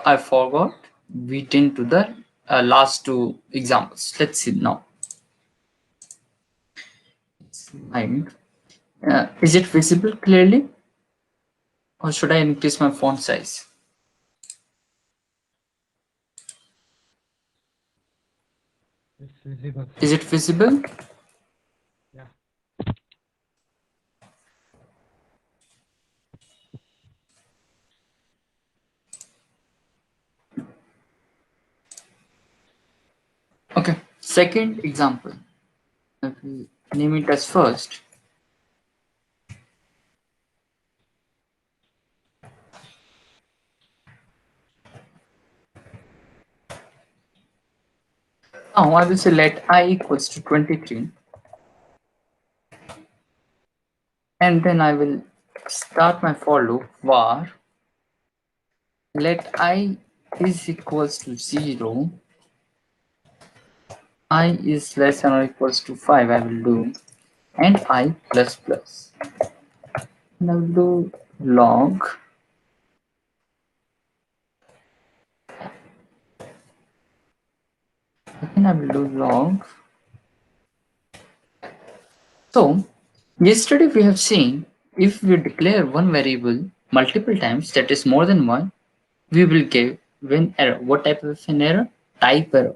I forgot. We didn't do the last two examples. Let's see now. Mind. Is it visible clearly, or should I increase my font size? It's visible. Is it visible? Yeah. Okay. Second example. Okay. Name it as first. Now I will say let I equals to 23, and then I will start my for loop var let I is equals to 0, I is less than or equals to 5. I will do and I plus plus. And I will do log. Again, I will do log. So yesterday we have seen if we declare one variable multiple times, that is more than one, we will give an error. What type of an error? Type error.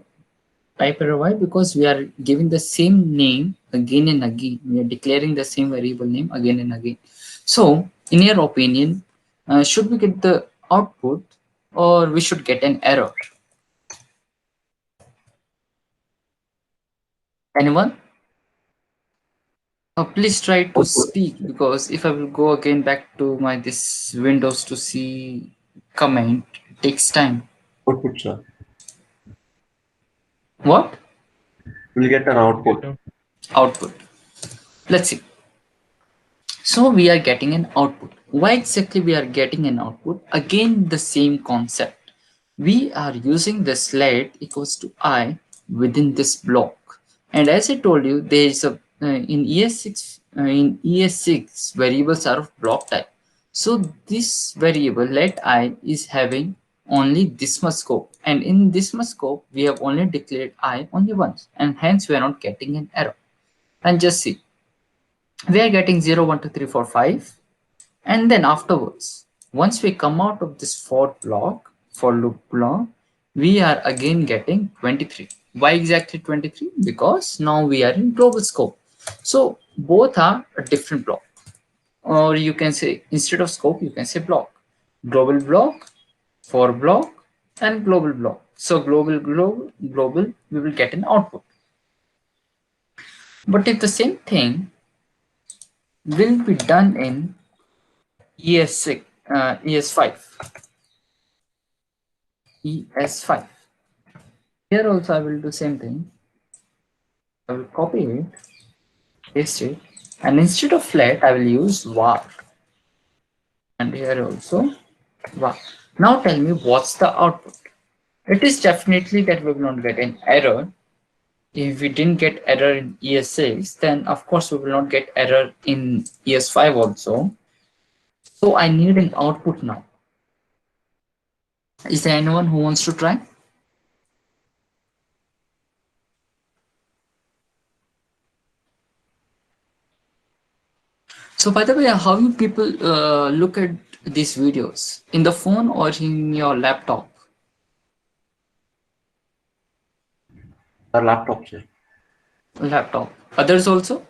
Type error. Why? Because we are giving the same name again and again. We are declaring the same variable name again and again. So in your opinion, should we get the output or we should get an error? Anyone? Please try to Output. speak, because if I will go again back to my this Windows to see comment, it takes time. Output, sir. What? We'll get an output. Output. Let's see. So we are getting an output. Why exactly we are getting an output? Again, the same concept. We are using this let equals to I within this block. And as I told you, there is a in ES6 variables are of block type. So this variable let I is having only this much scope, and in this much scope we have only declared I only once, and hence we are not getting an error. And just see, we are getting 0 1 2 3 4 5, and then afterwards once we come out of this for loop block, we are again getting 23. Why exactly 23? Because now we are in global scope, so both are a different block, or you can say instead of scope you can say block. Global block, for block, and global block. So global we will get an output. But if the same thing will be done in ES6, ES5. ES5. Here also I will do same thing. I will copy it, paste it, and instead of let I will use var. And here also var. Now tell me what's the output. It is definitely that we will not get an error. If we didn't get error in ES6, then of course we will not get error in ES5 also. So I need an output now. Is there anyone who wants to try? So by the way, how you people look at these videos? In the phone or in your laptop? Our laptop, sir. Laptop. Others also?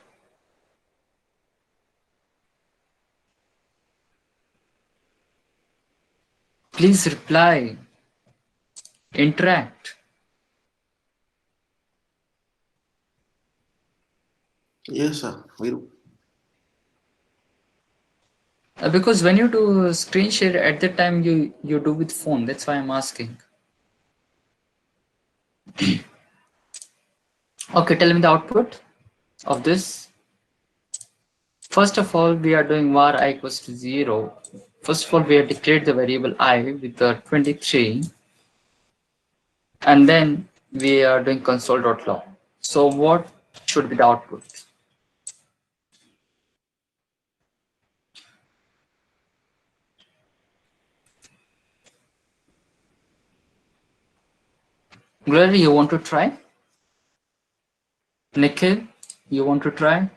Please reply. Interact. Yes, sir. We do. Because when you do screen share at the time you do with phone. That's why I'm asking. Okay, tell me the output of this. First of all, we are doing var I equals to 0. First of all, we have declared the variable I with the 23. And then we are doing console.log. So what should be the output? Glory, you want to try? Nikhil, you want to try?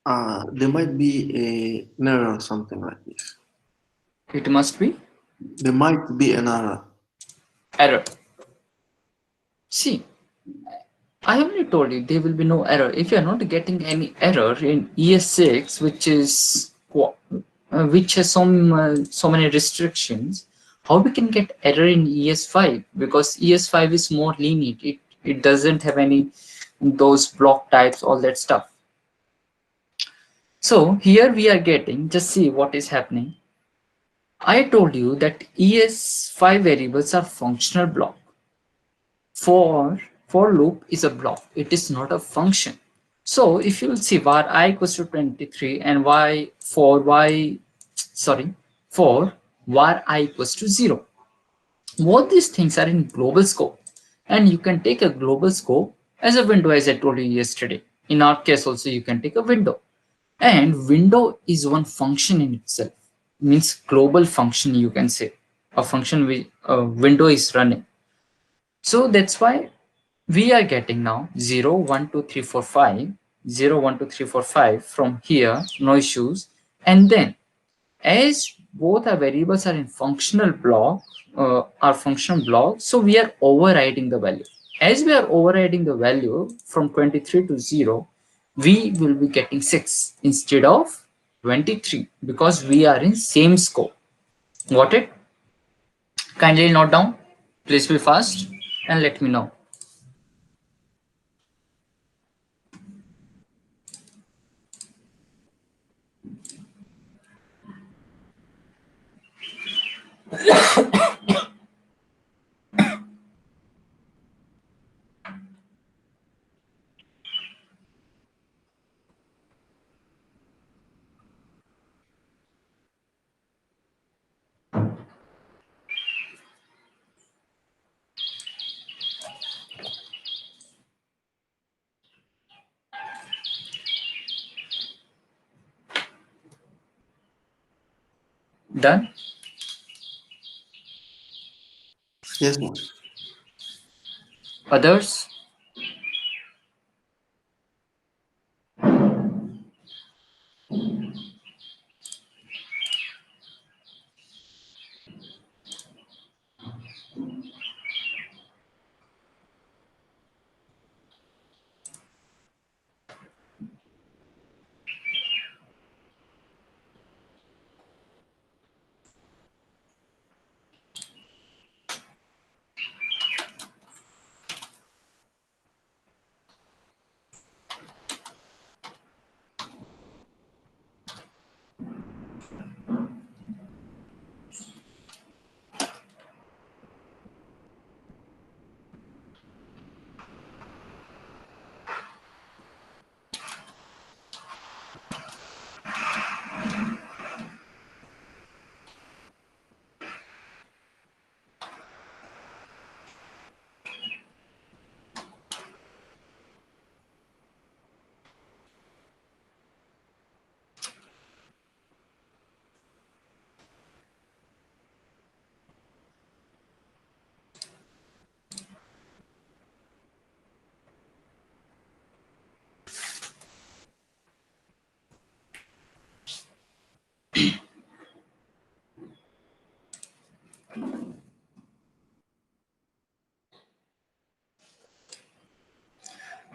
Uh, there might be an error or something like this. It must be There might be an error. error. See, I already told you there will be no error. If you are not getting any error in ES6, which has so many restrictions, how we can get error in ES5? Because ES5 is more lenient. It doesn't have any those block types, all that stuff. So here we are getting, just see what is happening. I told you that ES5 variables are functional block. For loop is a block. It is not a function. So if you will see var I equals to 23 and for var I equals to 0. Both these things are in global scope, and you can take a global scope as a window, as I told you yesterday. In our case also you can take a window, and window is one function in itself, means global function, you can say a function with a window is running. So that's why we are getting now 0 1 2 3 4 5 0 1 2 3 4 5 from here, no issues. And then as both our variables are in functional block, so we are overriding the value. As we are overriding the value from 23 to 0, we will be getting 6 instead of 23 because we are in same scope. Got it? Kindly note down. Please be fast and let me know. Done? Yes, sir. Others?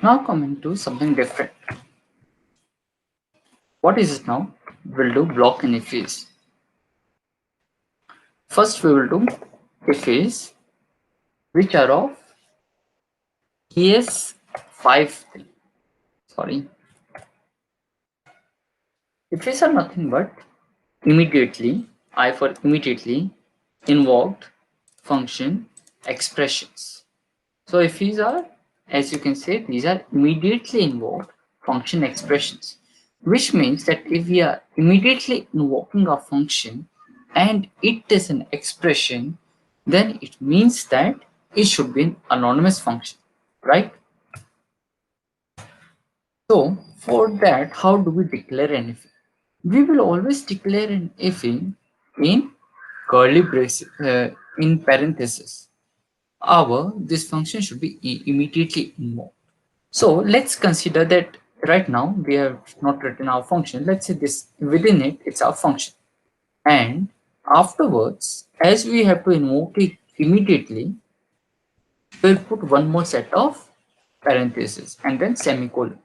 Now coming to something different. What is it now? We'll do block and phase. First we will do phase which are of ES5. Sorry. Phase are nothing but immediately, I for immediately, invoked function expressions. So if these are, as you can say, these are immediately invoked function expressions, which means that if we are immediately invoking a function and it is an expression, then it means that it should be an anonymous function, right? So for that, how do we declare anything? We will always declare an if in curly brace in parentheses, our this function should be immediately invoked. So let's consider that right now we have not written our function. Let's say this within it, it's our function. And afterwards, as we have to invoke it immediately, we'll put one more set of parentheses and then semicolon.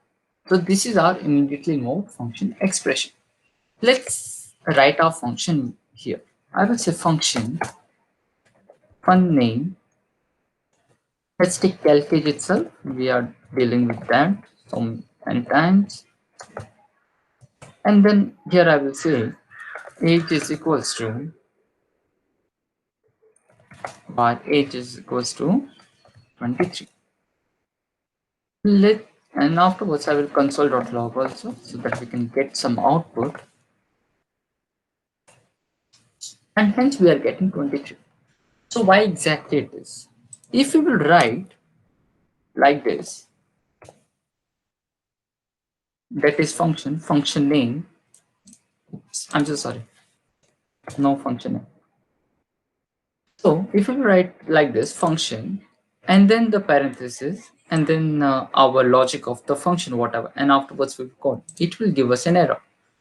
So this is our immediately invoked function expression. Let's write our function here. I will say function fun name. Let's take calculate itself. We are dealing with that so many times. And then here I will say age is equals to bar age is equals to 23. And afterwards I will console.log also so that we can get some output. And hence we are getting 23. So why exactly it is? If we will write like this, that is function name. I'm so sorry, no function name. So if we write like this function and then the parenthesis and then our logic of the function, whatever, and afterwards we call, it will give us an error.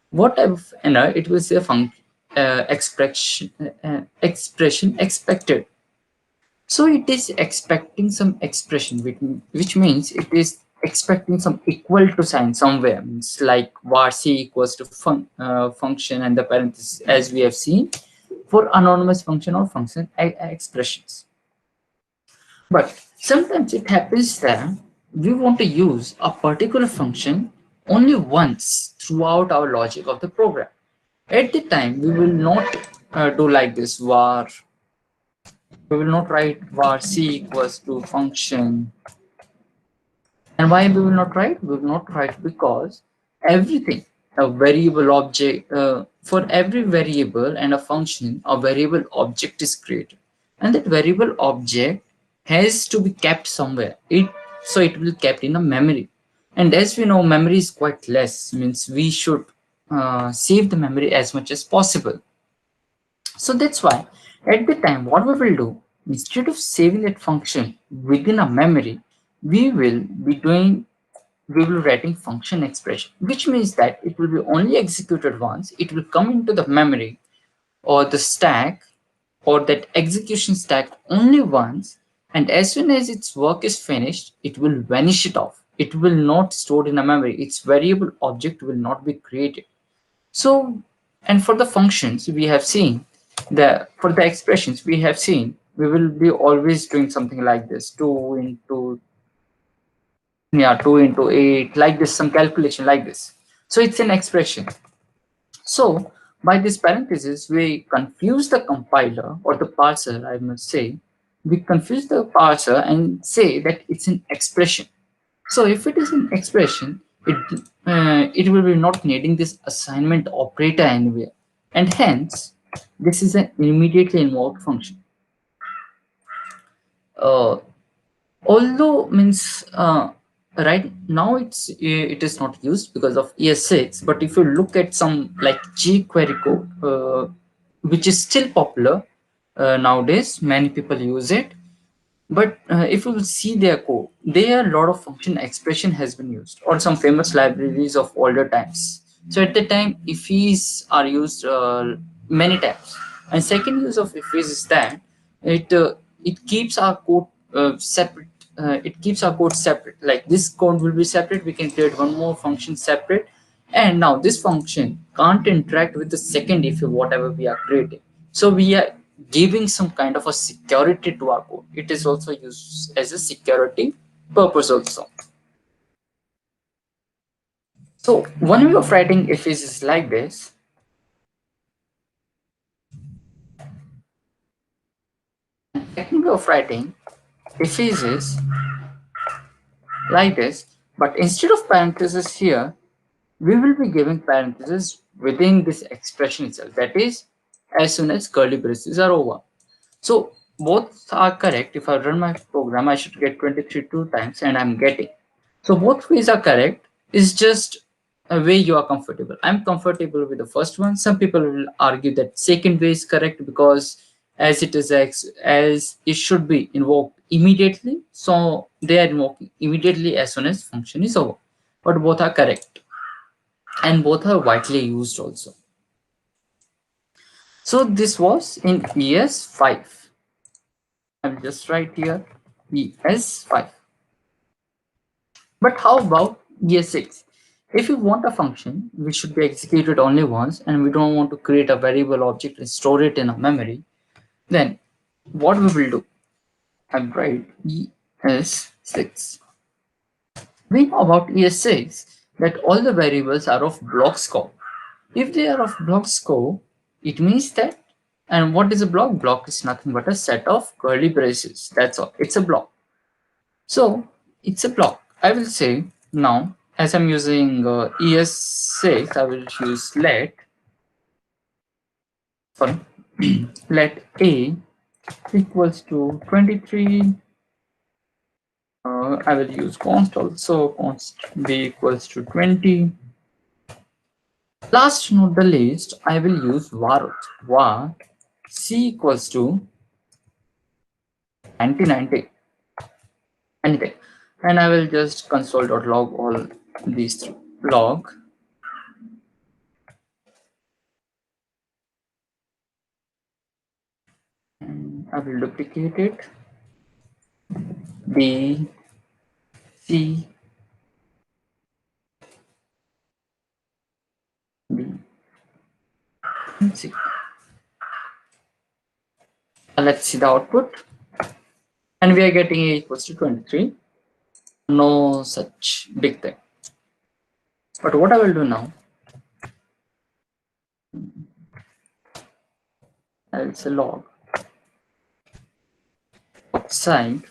What type of error? It will say expression expected. So it is expecting some expression, which means it is expecting some equal to sign somewhere. It's like var c equals to function and the parenthesis, as we have seen for anonymous function or function expressions. But sometimes it happens that we want to use a particular function only once throughout our logic of the program. At the time, we will not do like this var. We will not write var c equals to function. And why we will not write? We will not write because everything, a variable object, for every variable and a function, a variable object is created. And that variable object has to be kept somewhere. So it will kept in a memory. And as we know, memory is quite less, means we should save the memory as much as possible. So that's why at the time, what we will do, instead of saving that function within a memory, we will writing function expression, which means that it will be only executed once. It will come into the memory or the stack or that execution stack only once. And as soon as its work is finished, it will vanish it off. It will not stored in a memory. Its variable object will not be created. So, and for the functions we have seen, for the expressions we have seen, we will be always doing something like this: 2 into 8, like this, some calculation like this. So it's an expression. So by this parenthesis, we confuse the compiler or the parser, I must say. We confuse the parser and say that it's an expression. So if it is an expression, it will be not needing this assignment operator anywhere, and hence this is an immediately invoked function. Although means right now it is not used because of ES6, but if you look at some like jQuery code, which is still popular nowadays, many people use it. But if you will see their code, there a lot of function expression has been used, or some famous libraries of older times. So at the time, ifs are used many times. And second use of ifs is that it keeps our code separate. It keeps our code separate. Like this code will be separate. We can create one more function separate. And now this function can't interact with the second if whatever we are creating. So we are giving some kind of a security to our code. It is also used as a security purpose also. So one way of writing if is like this. Second way of writing if is like this, but instead of parentheses here, we will be giving parentheses within this expression itself. That is, as soon as curly braces are over. So both are correct. If I run my program, I should get 23 two times, and I'm getting. So both ways are correct. It's just way you are comfortable. I'm comfortable with the first one. Some people will argue that second way is correct because as it is as it should be invoked immediately, so they are invoking immediately as soon as function is over. But both are correct and both are widely used also. So this was in ES5. I'll just write here ES5. But how about ES6? If you want a function which should be executed only once and we don't want to create a variable object and store it in a memory, then what we will do? I'll write ES6. We know about ES6 that all the variables are of block scope. If they are of block scope, it means that, and what is a block? Block is nothing but a set of curly braces. That's all. It's a block. So it's a block. I will say now, as I'm using ES6, I will use sorry, let A equals to 23. I will use const also, const B equals to 20. Last not the least, I will use var C equals to 1990. Anything. And I will just console.log all these three. Log and I will duplicate it. B C B and C. Let's see the output. And we are getting A equals to 23. No such big thing. But what I will do now, I will say log outside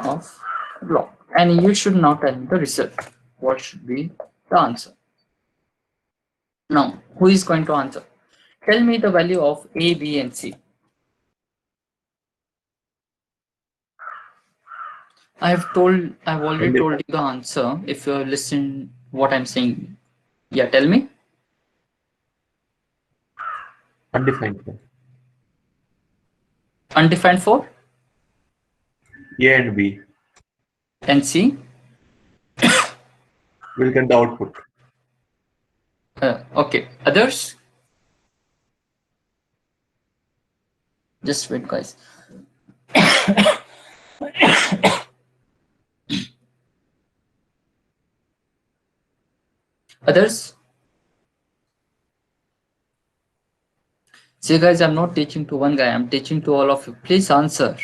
of block. And you should now tell me the result. What should be the answer? Now, who is going to answer? Tell me the value of A, B, and C. I've already told you the answer. If you listen what I'm saying, yeah, tell me. Undefined. Undefined for A and B and C. will get the output. Okay, others. Just wait, guys. Others. See, guys, I'm not teaching to one guy. I'm teaching to all of you. Please answer.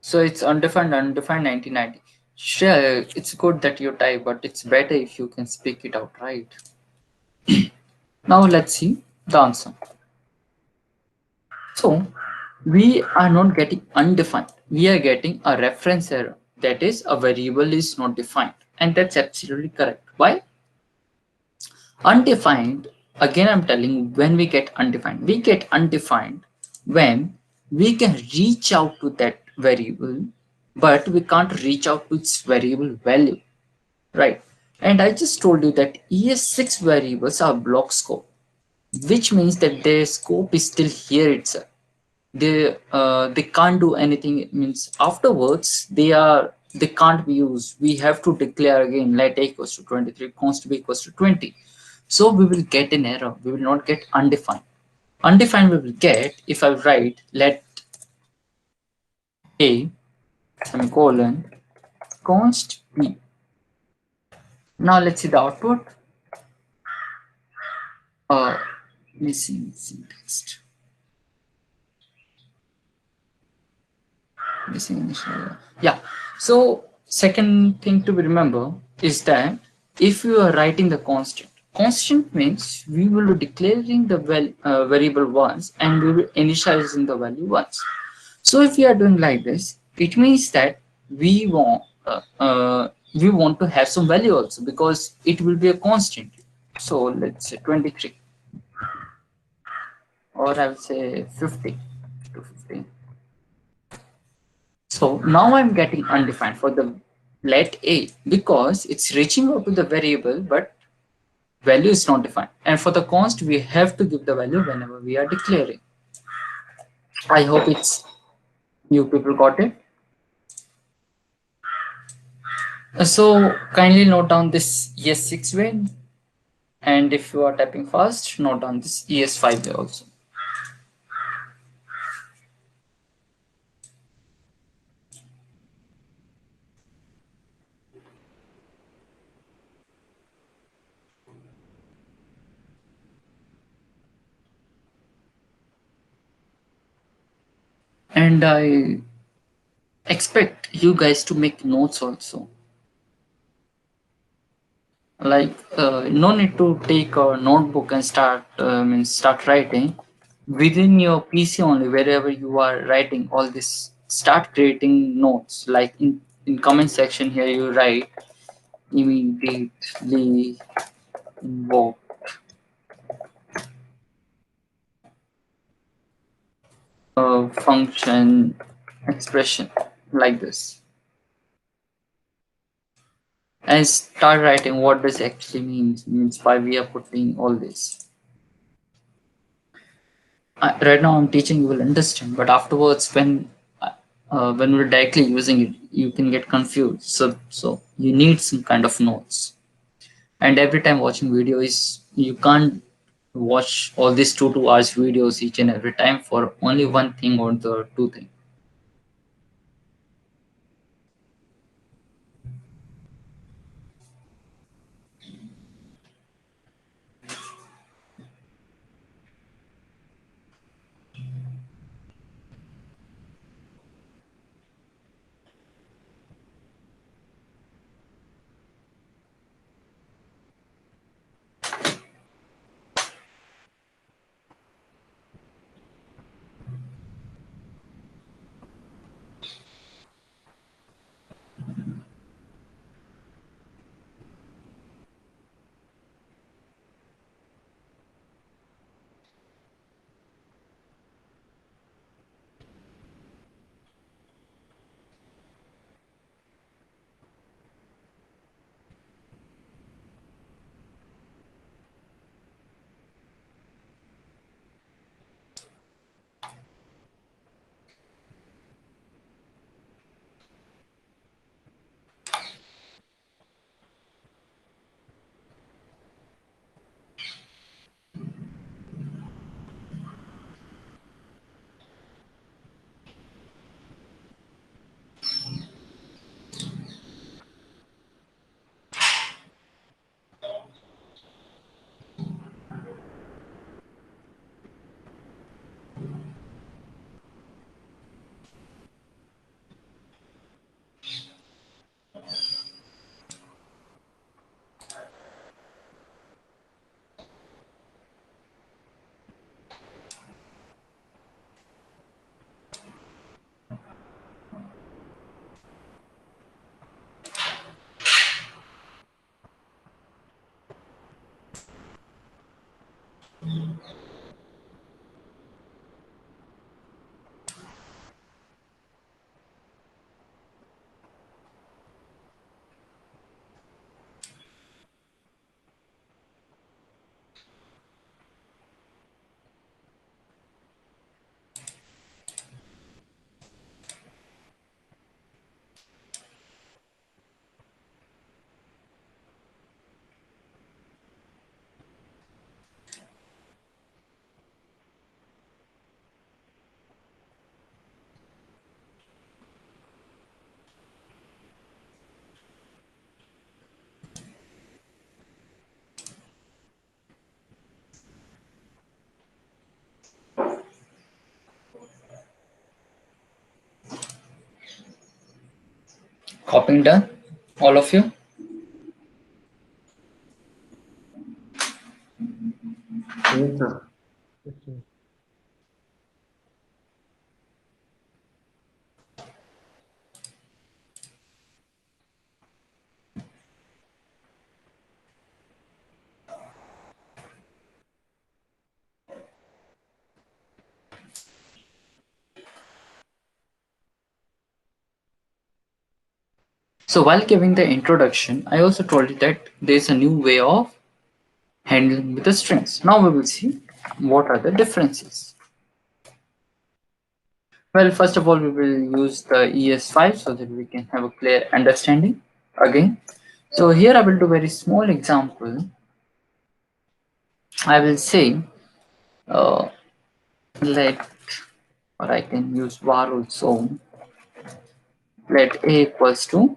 So it's undefined 1990. Sure, it's good that you type, but it's better if you can speak it out, right? Now let's see the answer. So we are not getting undefined. We are getting a reference error. That is, a variable is not defined. And that's absolutely correct. Why? Undefined, again, I'm telling, when we get undefined when we can reach out to that variable, but we can't reach out to its variable value, right? And I just told you that ES6 variables are block scope, which means that their scope is still here itself. They can't do anything. It means afterwards they can't be used. We have to declare again let A equals to 23, const B equals to 20. So we will get an error. We will not get undefined. Undefined we will get if I write let A semicolon const B. Now let's see the output. Missing syntax. Missing initial. Yeah. So second thing to remember is that if you are writing the constant means we will be declaring the variable once and we will initializing the value once. So if we are doing like this, it means that we want we want to have some value also because it will be a constant. So let's say 23, or I will say 50 to 50. So now I'm getting undefined for the let A because it's reaching out to the variable, but value is not defined. And for the const, we have to give the value whenever we are declaring. I hope it's you people got it. So kindly note down this ES6 way, and if you are typing fast, note down this ES5 way also. And I expect you guys to make notes also. Like no need to take a notebook and start writing within your PC only. Wherever you are writing all this, start creating notes. Like in comment section here, you write immediately invoke function expression like this, and start writing what this actually means why we are putting all this. Right now I'm teaching, you will understand, but afterwards when we're directly using it, you can get confused. So you need some kind of notes. And every time watching video is, you can't watch all these 2 hours videos each and every time for only one thing or the two things. Copying done, all of you? Yes, sir. Yes, sir. So while giving the introduction, I also told you that there's a new way of handling with the strings. Now we will see what are the differences. Well, first of all, we will use the ES5 so that we can have a clear understanding again. So here I will do very small example. I will say let, or I can use var also, let a equals to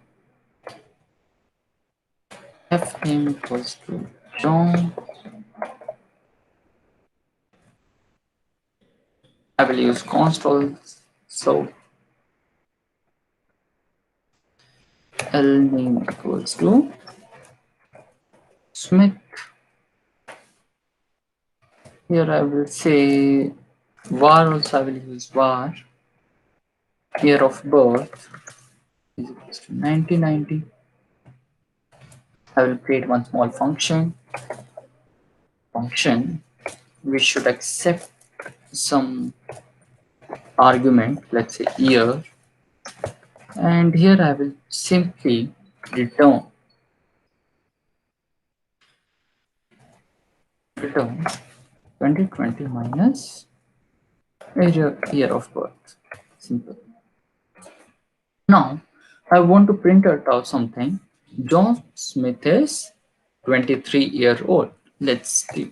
f name equals to John. I will use const also, L name equals to Smith. Here I will say var also, I will use var, year of birth is equals to 1990. I will create one small function. We should accept some argument, let's say year, and here I will simply return 2020 minus year of birth. Simple. Now I want to print out something. John Smith is 23-year-old. Let's see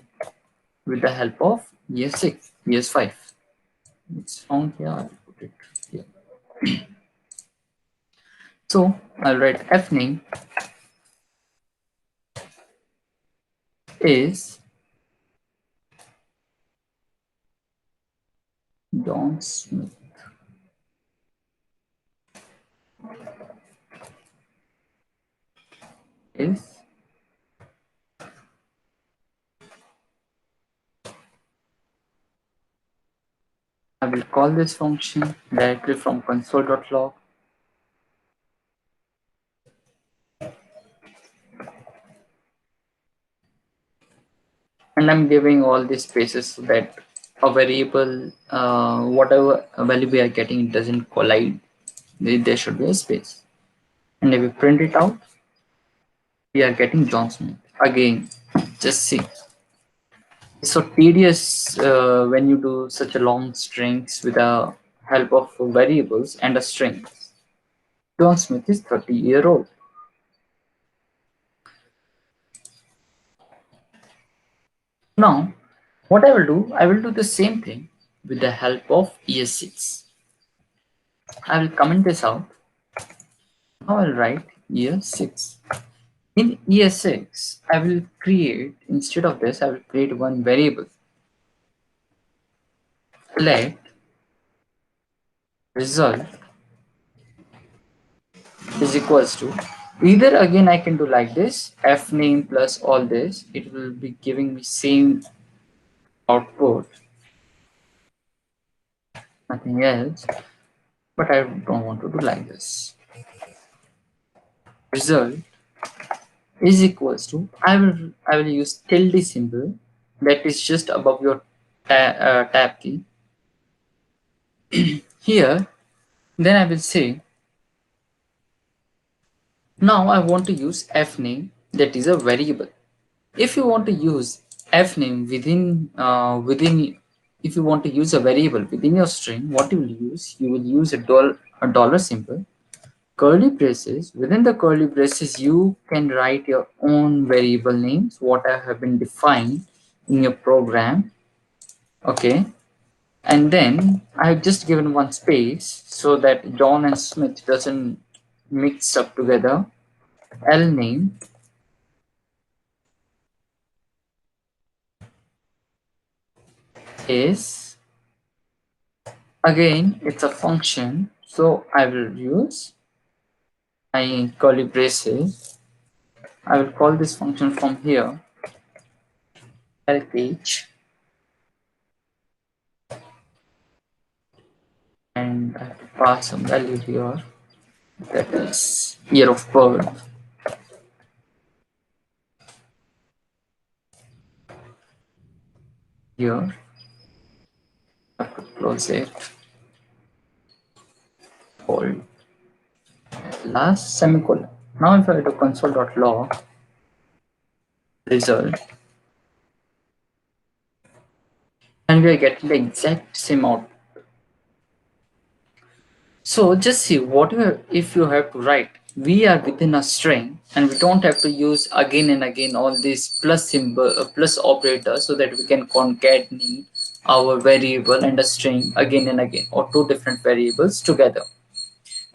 with the help of ES6, ES5. It's found here. I'll put it here. So I'll write f name is John Smith is I will call this function directly from console.log. And I'm giving all these spaces so that a variable, whatever value we are getting, it doesn't collide. There should be a space. And if we print it out, we are getting John Smith. Again, just see. It's so tedious when you do such a long strings with the help of variables and a string. John Smith is 30-year-old. Now, what I will do the same thing with the help of ES6. I will comment this out. Now I'll write ES6. In ES6, I will create, instead of this, I will create one variable. Let result is equals to, either again I can do like this, f name plus all this, it will be giving me same output, nothing else, but I don't want to do like this. Result is equals to, I will use tilde symbol that is just above your tab key. Here, then I will say, now I want to use f name, that is a variable. If you want to use f name within, if you want to use a variable within your string, what you will use? You will use a dollar symbol, curly braces. Within the curly braces, you can write your own variable names, what have been defined in your program. Okay, and then I have just given one space so that John and Smith doesn't mix up together. L name is, again it's a function, so I will use my curly braces. I will call this function from here lph, and I have to pass some value here, that is year of birth. Here I have to close it, hold last semicolon. Now if I do console.log result, and we are getting the exact same out. So just see what if you have to write. We are within a string and we don't have to use again and again all these plus symbol plus operator so that we can concatenate our variable and a string again and again or two different variables together.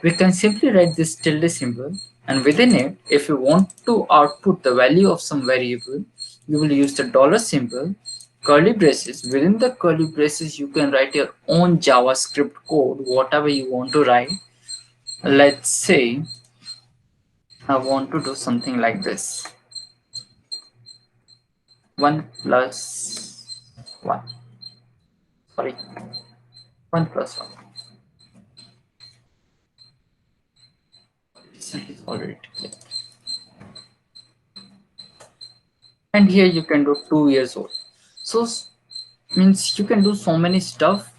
We can simply write this tilde symbol, and within it, if you want to output the value of some variable, you will use the dollar symbol, curly braces. Within the curly braces, you can write your own JavaScript code, whatever you want to write. Let's say I want to do something like this: 1 plus 1. Sorry, 1 plus 1. This is already clear. And here you can do 2 years old. So means you can do so many stuff.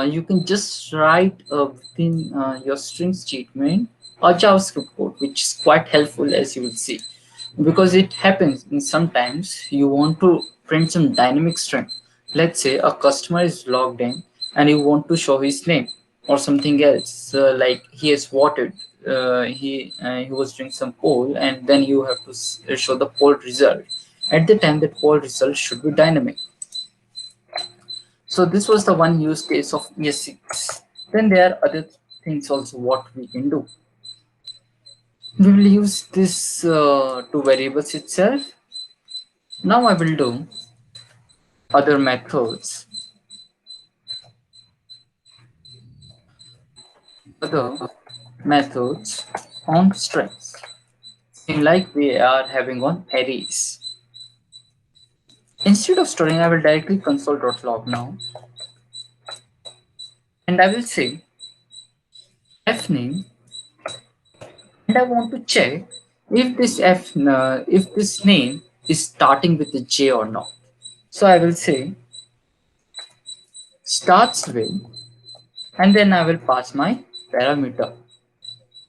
You can just write within your string statement a JavaScript code, which is quite helpful, as you will see, because it happens in sometimes you want to print some dynamic string. Let's say a customer is logged in and you want to show his name or something else, like he has voted. He was doing some poll, and then you have to show the poll result. At the time, that poll result should be dynamic. So this was the one use case of ES6. Then there are other things also what we can do. We will use this to variables itself. Now I will do other methods. Other methods on strings. Same like we are having on arrays. Instead of storing, I will directly console.log now. And I will say fname, and I want to check if this name is starting with the J or not. So I will say starts with, and then I will pass my parameter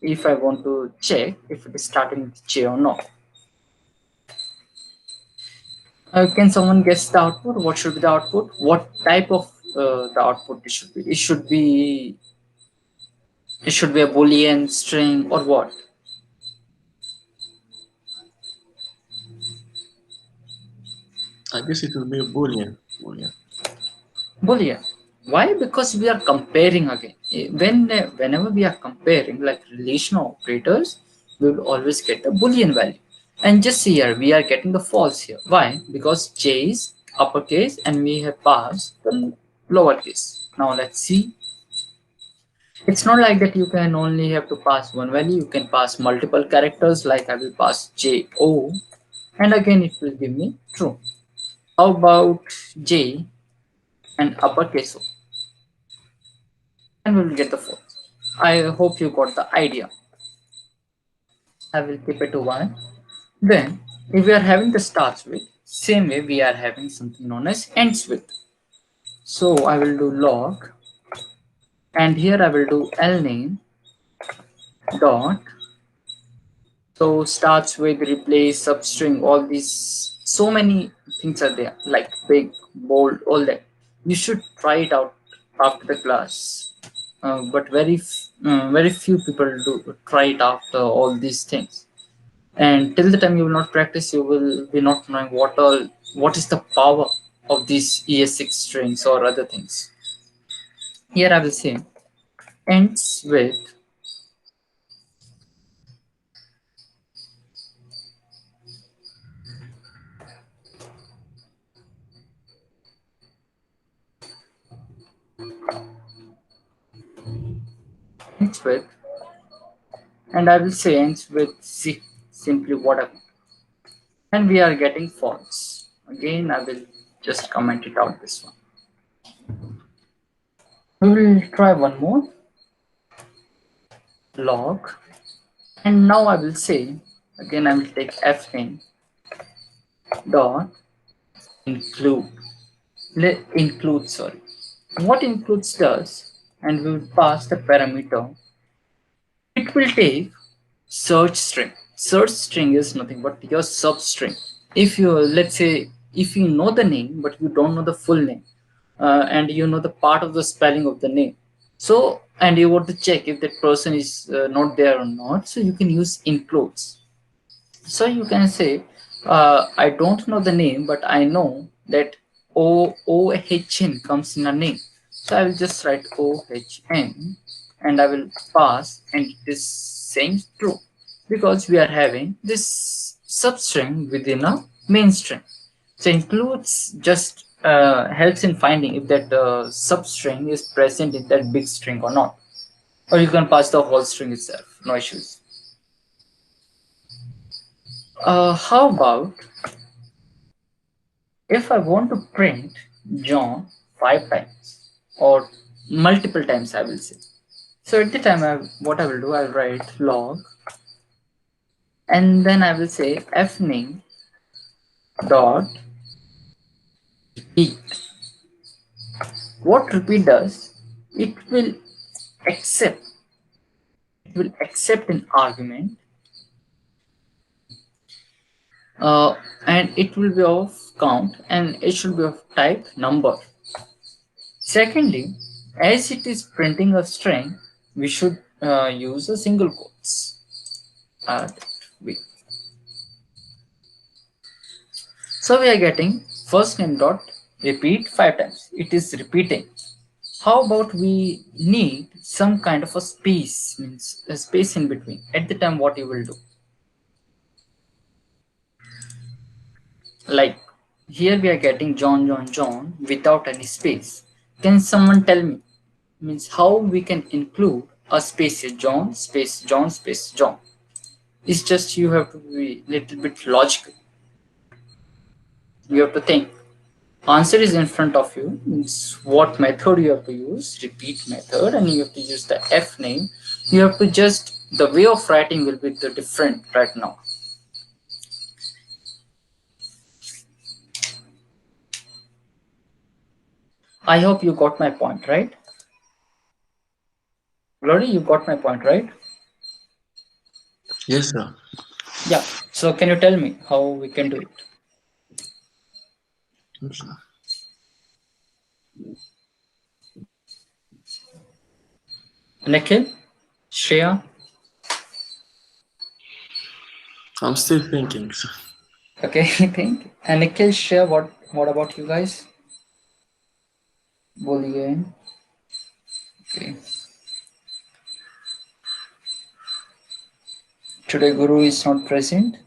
if I want to check if it is starting with J or not. Can someone guess the output? What should be the output? What type of the output it should be? It should be a boolean, string, or what? I guess it will be a Boolean. Boolean. Boolean. Why? Because we are comparing again. Whenever we are comparing like relational operators, we will always get a Boolean value. And just see here, we are getting the false here. Why? Because J is uppercase and we have passed the lowercase. Now let's see. It's not like that you can only have to pass one value. You can pass multiple characters, like I will pass JO, and again it will give me true. How about J and uppercase O? And we will get the false. I hope you got the idea. I will keep it to 1. Then, if we are having the starts with, same way we are having something known as ends with. So I will do log, and here I will do lname dot. So starts with, replace, substring, all these, so many things are there, like big, bold, all that. You should try it out after the class. But very few people do try it after all these things. And till the time you will not practice, you will be not knowing what is the power of these ES6 strings or other things. Here I will say ends with ends with, and I will say ends with simply whatever. And we are getting false. Again, I will just comment it out this one. We will try one more log, and now I will say again I will take fn dot include include, sorry. What includes does, and we will pass the parameter. It will take search string. Search string is nothing but your substring. If you, let's say, if you know the name but you don't know the full name, and you know the part of the spelling of the name, so and you want to check if that person is not there or not, so you can use includes. So you can say, I don't know the name, but I know that OHN comes in a name. So I will just write OHN and I will pass, and it is saying true because we are having this substring within a main string. So includes just helps in finding if that substring is present in that big string or not. Or you can pass the whole string itself, no issues. How about if I want to print John 5 times or multiple times, I will say. So at the time, what I will do, I'll write log and then I will say fname dot repeat. What repeat does, it will accept, an argument, uh, and it will be of count and it should be of type number. Secondly, as it is printing a string, we should use a single quotes. We. So we are getting first name dot repeat 5 times. It is repeating. How about we need some kind of a space, means a space in between. At the time, what you will do? Like here we are getting John, John, John without any space. Can someone tell me, means how we can include a space here, John space John space John? It's just you have to be little bit logical. You have to think. Answer is in front of you. Means what method you have to use? Repeat method, and you have to use the f name. You have to just, the way of writing will be the different right now. I hope you got my point, right? Glory, you got my point, right? Yes, sir. Yeah. So can you tell me how we can do it? Yes, sir. Nikhil, Shreya. I'm still thinking, sir. Okay, think. And Nikhil, Shreya, what about you guys? बोलिए. Okay. Today Guru is not present.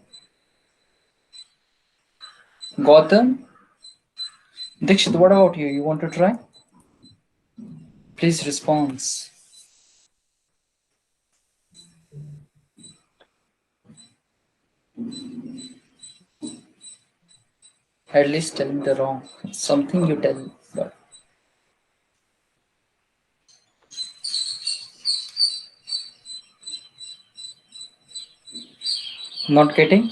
Gautam, Dikshit, what about you? You want to try? Please respond. At least tell me the wrong. Something you tell, but not getting.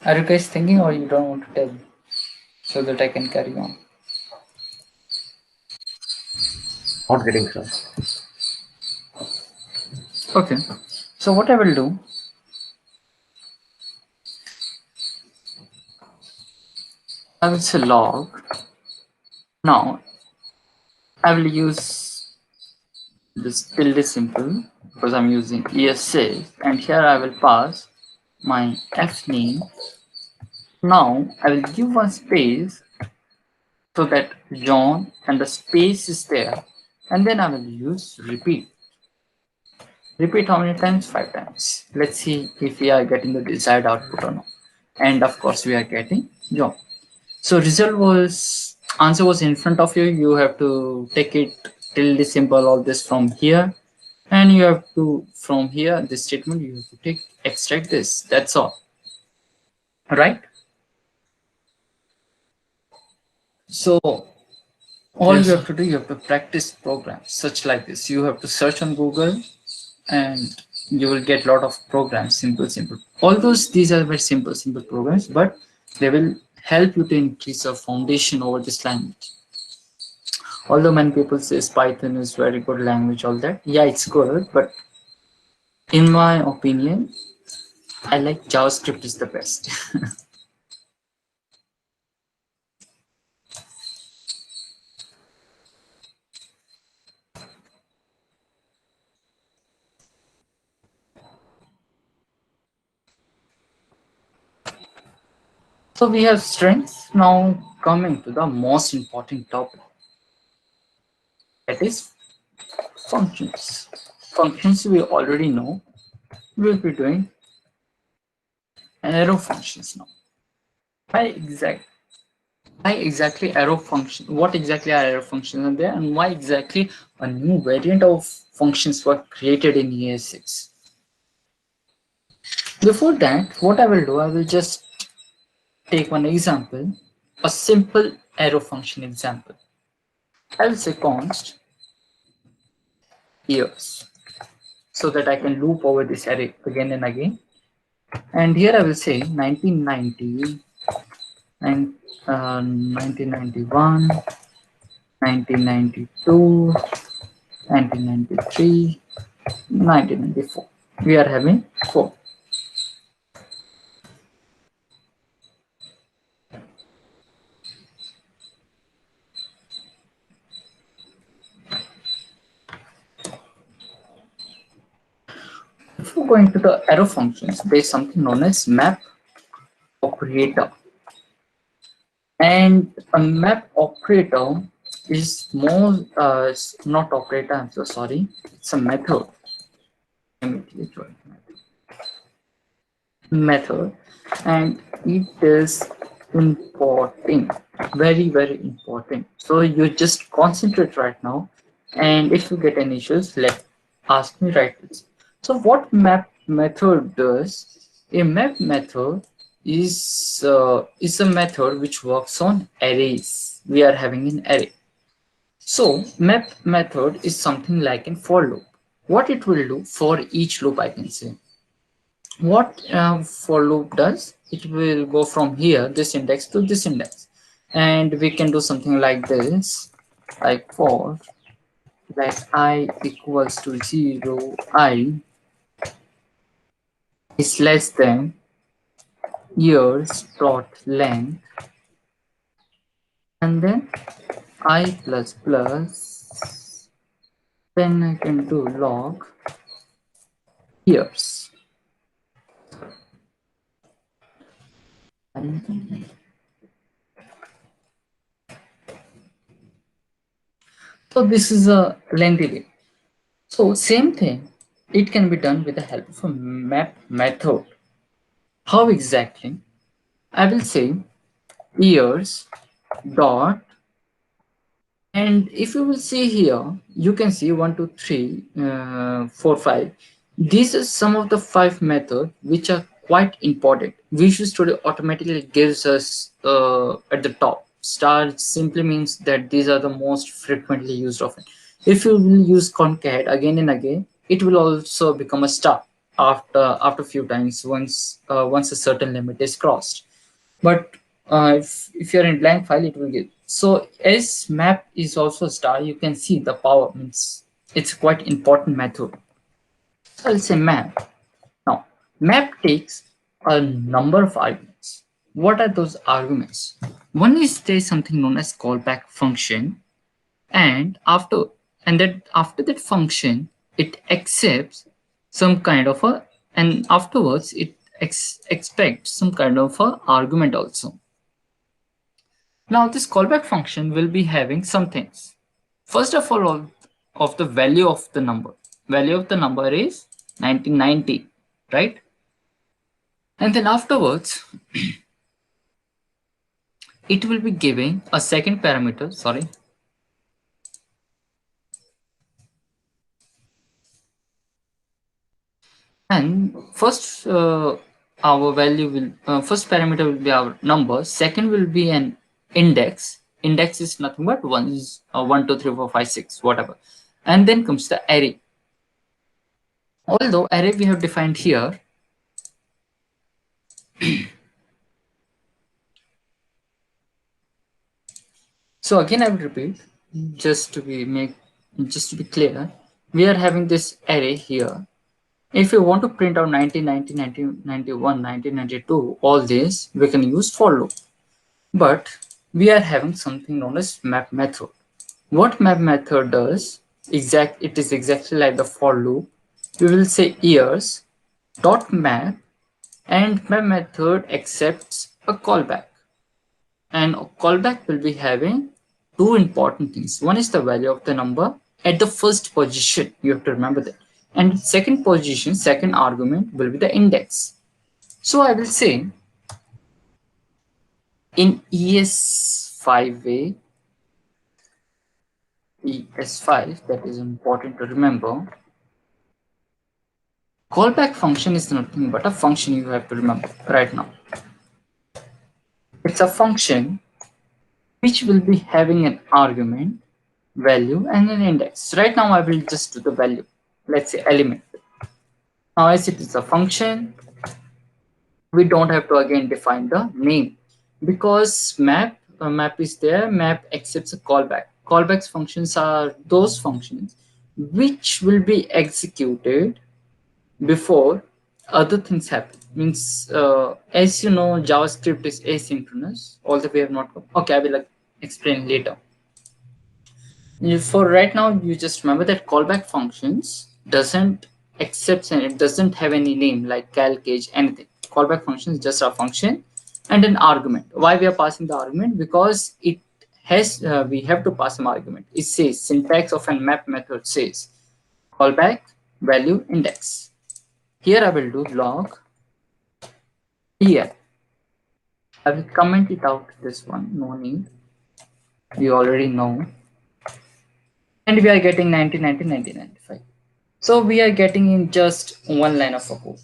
Are you guys thinking, or you don't want to tell so that I can carry on? Not getting, sir. Okay. So what I will do, I will say log. Now I will use this tilde simple because I'm using ES6, and here I will pass my f name. Now I will give one space so that John and the space is there, and then I will use repeat. Repeat how many times? 5 times. Let's see if we are getting the desired output or not. And of course we are getting John. So result was, answer was in front of you. You have to take it till the symbol all this from here, and you have to, from here, this statement, you have to take, extract this. That's all. Right? So all Yes, you sir. have to do, you have to practice programs such like this. You have to search on Google and you will get a lot of programs, simple. Although these are very simple programs, but they will help you to increase your foundation over this language. Although many people say Python is very good language, all that. Yeah, it's good, but in my opinion, I like JavaScript is the best. So we have strengths. Now coming to the most important topic, that is functions. Functions we already know. We'll be doing arrow functions now. Why exact? Why exactly arrow function? What exactly are arrow functions are there, and why exactly a new variant of functions were created in ES6? Before that, what I will do, I will just take one example, a simple arrow function example. I will say const years so that I can loop over this array again and again. And here I will say 1990, 1991, 1992, 1993, 1994. We are having 4. Before going to the arrow functions, there is something known as map operator. And a map operator is more, not operator, I'm so sorry, it's a method. Method, and it is important, very, very important. So you just concentrate right now, and if you get any issues, ask me right this. So what map method does? A map method is a method which works on arrays. We are having an array. So map method is something like a for loop. What it will do for each loop, I can say. What for loop does, it will go from here, this index to this index, and we can do something like this, like for let I equals to 0, I is less than years dot length, and then I plus plus, then I can do log years. So this is a lengthy way. So same thing, it can be done with the help of a map method. How exactly? I will say years dot, and if you will see here, you can see 1, 2, 3, 4, 5. These are some of the 5 methods which are quite important. Visual Studio automatically gives us at the top. Star simply means that these are the most frequently used often. If you will use concat again and again, it will also become a star after a few times once a certain limit is crossed. But if you're in blank file, it will give. So as map is also a star, you can see the power means it's quite important method. So I'll say map. Now map takes a number of arguments. What are those arguments? One is there is something known as callback function, and after that function, it accepts some kind of a, and afterwards it expects some kind of a argument also. Now this callback function will be having some things. First of all of the value of the number. Value of the number is 1990, right? And then afterwards, it will be giving a second parameter, sorry. And first our value will, first parameter will be our number, second will be an index. Index is nothing but 1, 2, 3, 4, 5, 6, whatever. And then comes the array. Although array we have defined here, so again I will repeat, just to be clear, we are having this array here. If you want to print out 1990, 1991, 1992, all this, we can use for loop. But we are having something known as map method. What map method does, it is exactly like the for loop. We will say years dot map, and map method accepts a callback. And a callback will be having two important things. One is the value of the number at the first position. You have to remember that. And second position, second argument will be the index. So I will say in ES5 ES5, that is important to remember. Callback function is nothing but a function you have to remember right now. It's a function which will be having an argument, value, and an index. Right now I will just do the value. Let's say element. Now as it is a function, we don't have to again define the name because map is there. Map accepts a callback. Callbacks functions are those functions which will be executed before other things happen. Means as you know, JavaScript is asynchronous, although we have not. Okay, I will explain later. For right now, you just remember that callback functions doesn't accept and it doesn't have any name like cal, cage, anything. Callback function is just a function and an argument. Why we are passing the argument? Because it has we have to pass some argument. It says syntax of a map method says callback value index. Here I will do log here. I will comment it out this one, no need. You already know. And we are getting 1990, 1995. So we are getting in just one line of a code.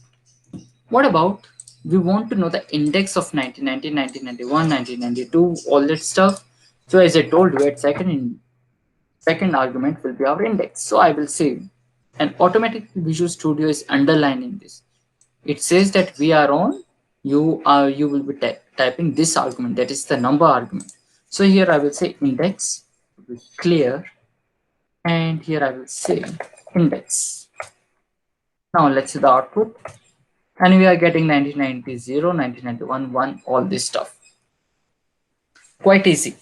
What about we want to know the index of 1990, 1991, 1992, all that stuff. So as I told you, at second argument will be our index. So I will say, and automatic Visual Studio is underlining this. It says that we are on. You will be typing this argument, that is the number argument. So here I will say index clear, and here I will say index. Now let's see the output. And we are getting 1990, 0, 1991, 1, all this stuff. Quite easy.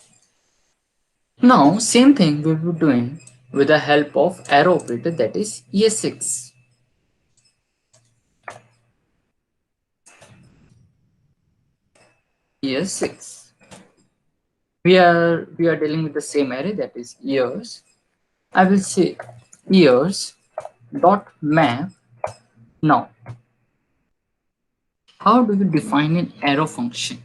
Now, same thing we will be doing with the help of arrow operator, that is ES6. ES6. We are dealing with the same array, that is years. I will say years dot map. Now, how do you define an arrow function?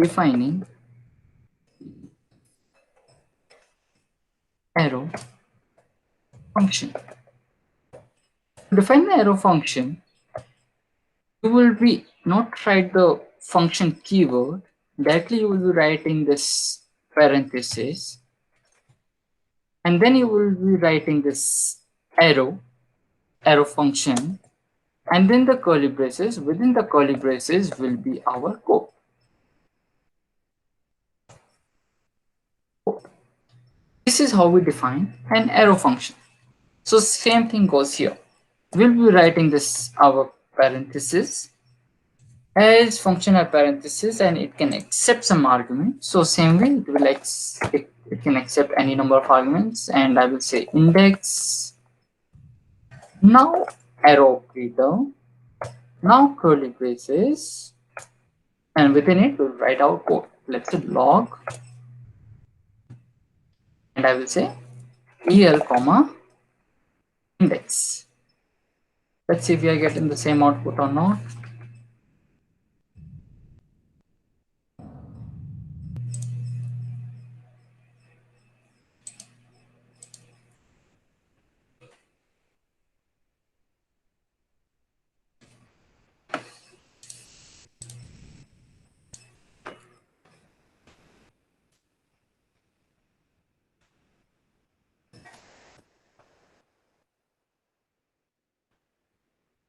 Defining arrow function. To define the arrow function, you will be not write the function keyword. Directly you will be writing this parenthesis, and then you will be writing this arrow function, and then the curly braces. Within the curly braces will be our code. This is how we define an arrow function. So same thing goes here. We'll be writing this our parenthesis as functional parenthesis, and it can accept some argument. So same way it will it can accept any number of arguments, and I will say index. Now arrow operator. Now curly braces, and within it we'll write our code. Let's say log, and I will say el comma index. Let's see if we are getting the same output or not.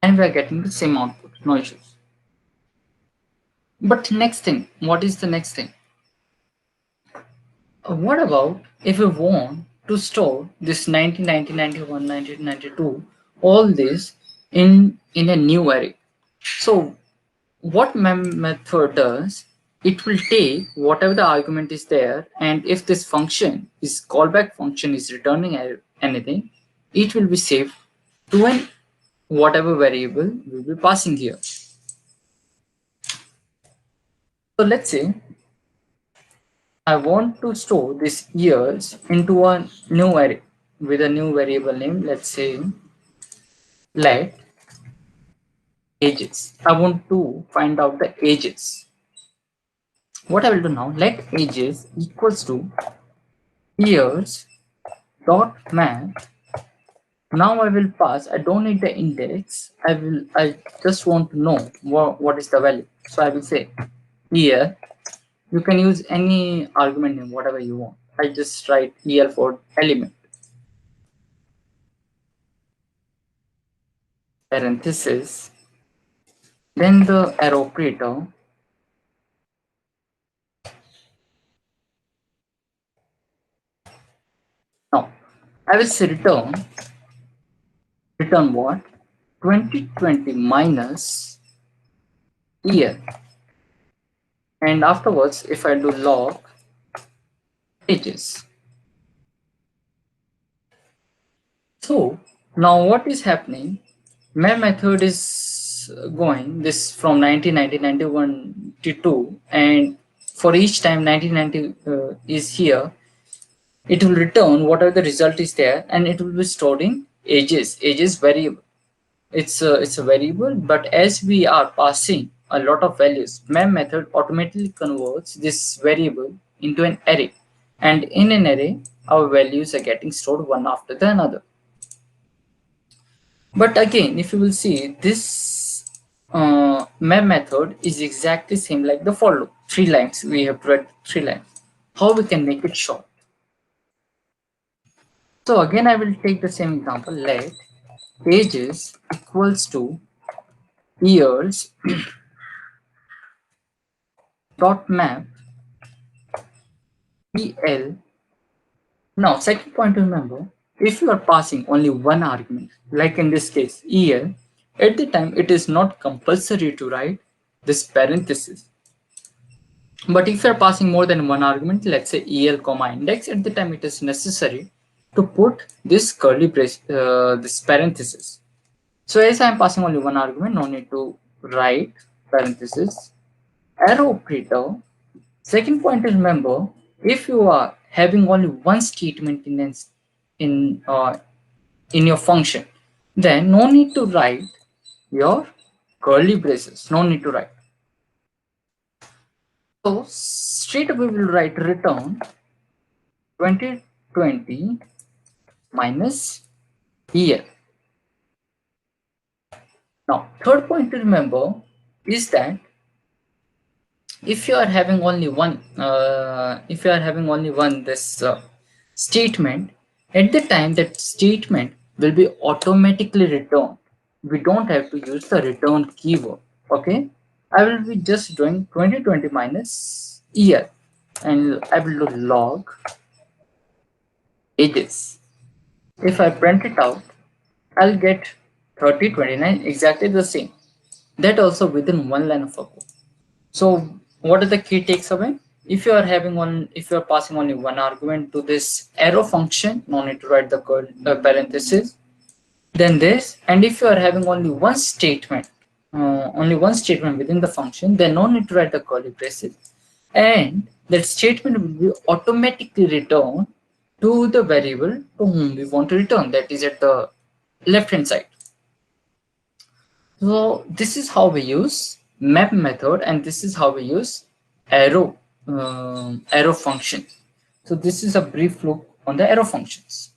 And we are getting the same output, no issues. But next thing, what is the next thing? What about if we want to store this 1990, 91, 1992, all this in a new array? So what method does, it will take whatever the argument is there, and if this function, this callback function is returning anything, it will be saved to an whatever variable we will be passing here. So let's say I want to store this years into a new array with a new variable name. Let's say let ages. I want to find out the ages. What I will do now, let ages equals to years dot math. Now I will pass, I don't need the index, I just want to know what is the value. So I will say year. You can use any argument name, whatever you want. I just write EL for element, parenthesis, then the arrow operator. Now I will say return what? 2020 minus year. And afterwards, if I do log ages. So now what is happening? My method is going this from 1990, 91 to 2, and for each time 1990 is here, it will return whatever the result is there, and it will be storing ages variable. It's a variable, but as we are passing a lot of values, mem method automatically converts this variable into an array, and in an array our values are getting stored one after the another. But again, if you will see, this mem method is exactly same like the for loop. 3 lines, we have read 3 lines. How we can make it short? So again, I will take the same example. Let ages equals to years dot map el. Now, second point to remember, if you are passing only one argument, like in this case el, at the time it is not compulsory to write this parenthesis. But if you are passing more than one argument, let's say el comma index, at the time it is necessary to put this curly brace, this parenthesis. So as I am passing only one argument, no need to write parenthesis. Arrow operator. Second point to remember, if you are having only one statement in uh, in your function, then no need to write your curly braces. No need to write. So straight away we will write return 2020 minus year. Now third point to remember is that if you are having only one this statement, at the time that statement will be automatically returned. We don't have to use the return keyword. Okay, I will be just doing 2020 minus year, and I will do log ages. If I print it out, I'll get 3029, exactly the same. That also within one line of code. So what are the key takes away? If you are if you are passing only one argument to this arrow function, no need to write the parenthesis. Then this, and if you are having only one statement within the function, then no need to write the curly braces, and that statement will be automatically returned to the variable to whom we want to return. That is at the left hand side. So this is how we use map method, and this is how we use arrow function. So this is a brief look on the arrow functions.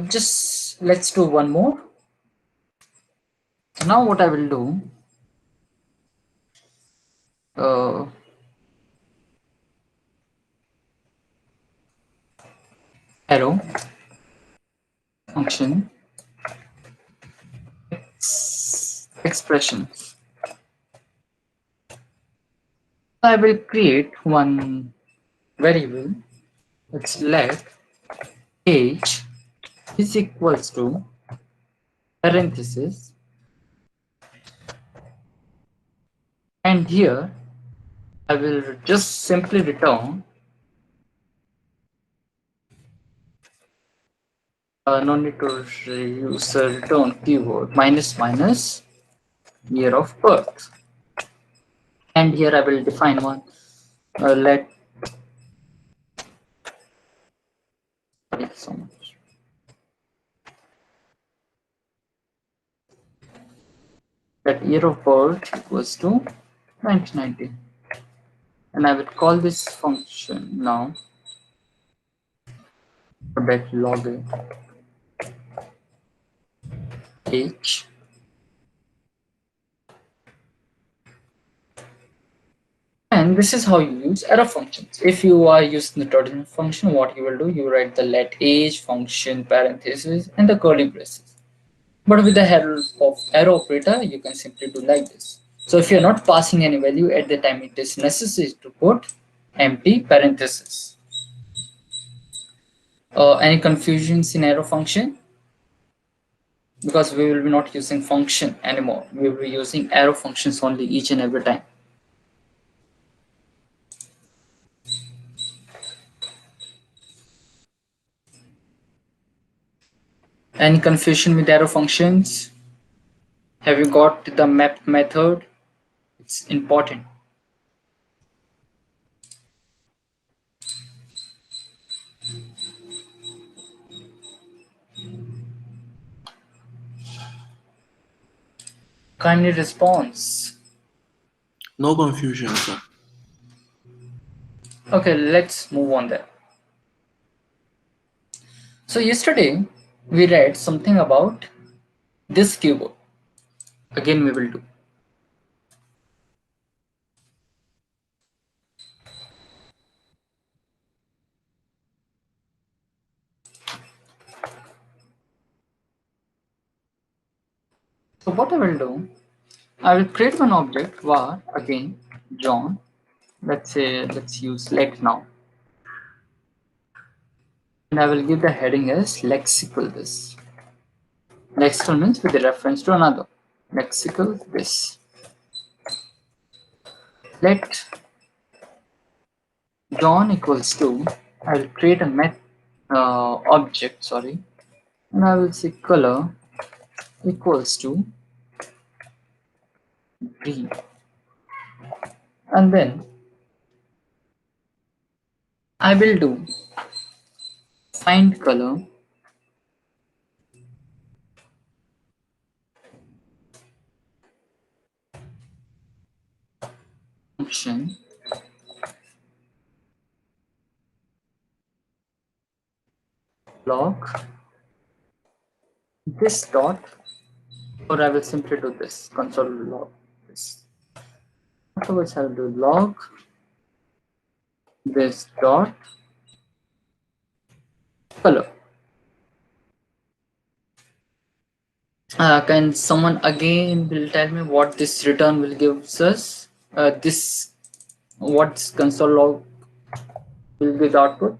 Just let's do one more. Now what I will do, arrow function expression. I will create one variable. Let's let age is equals to parenthesis, and here I will just simply return, no need to use a return keyword, minus minus year of birth. And here I will define one, let, thank you so much. That year of birth equals to 1990. And I will call this function now that login age. And this is how you use arrow functions. If you are using the traditional function, what you will do, you write the let age function parenthesis and the curly braces. But with the help of arrow operator, you can simply do like this. So if you're not passing any value at the time, it is necessary to put empty parenthesis. Any confusions in arrow function? Because we will be not using function anymore. We will be using arrow functions only each and every time. Any confusion with arrow functions? Have you got the map method? It's important. Kindly response. No confusion, sir. Okay, let's move on there. So yesterday we read something about this keyboard. Again we will do. So what I will do, I will create one object var again John. Let's say let's use let now. And I will give the heading as lexical this. Lexical means with a reference to another. Lexical this. Let John equals to, I will create a object, sorry, and I will say color equals to green. And then I will do find color function log this dot, or I will simply do this console log this. Afterwards I will do log this dot color. Can someone again will tell me what this return will give us? This what console log will be the output?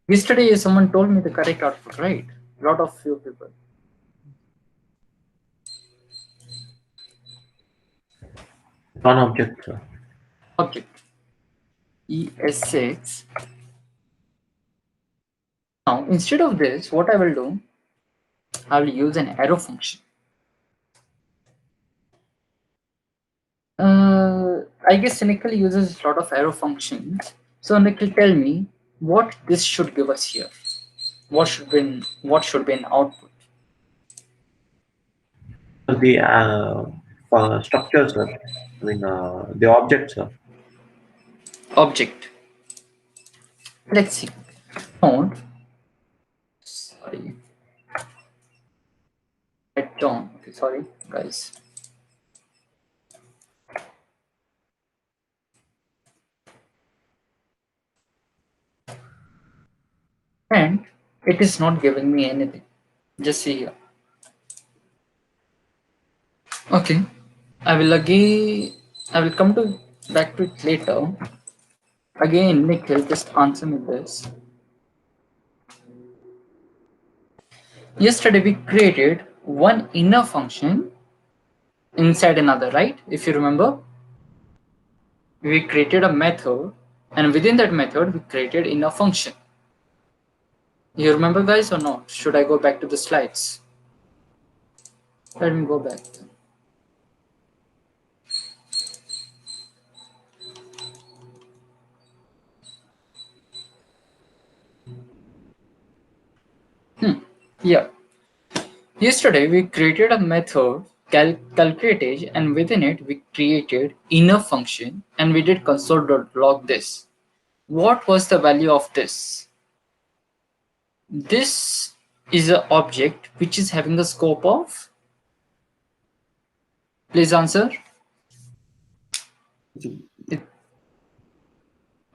Yesterday someone told me the correct output, right? Lot of few people. One object, sir. Object ES6. Now instead of this, what I will do, I will use an arrow function. I guess Nickel uses a lot of arrow functions. So Nickel, tell me what this should give us here. What should be an output? The structure, sir. I mean, the object, sir. Object. Let's see. Node. Sorry. At John. Okay, sorry, guys. And it is not giving me anything. Just see here. Okay, I will come to back to it later. Again, Nikhil, just answer me this. Yesterday we created one inner function inside another, right? If you remember, we created a method, and within that method we created inner function. You remember, guys, or not? Should I go back to the slides? Let me go back. Yeah. Yesterday we created a method calculatage, and within it we created inner function, and we did console.log this. What was the value of this? This is an object which is having a scope of. Please answer.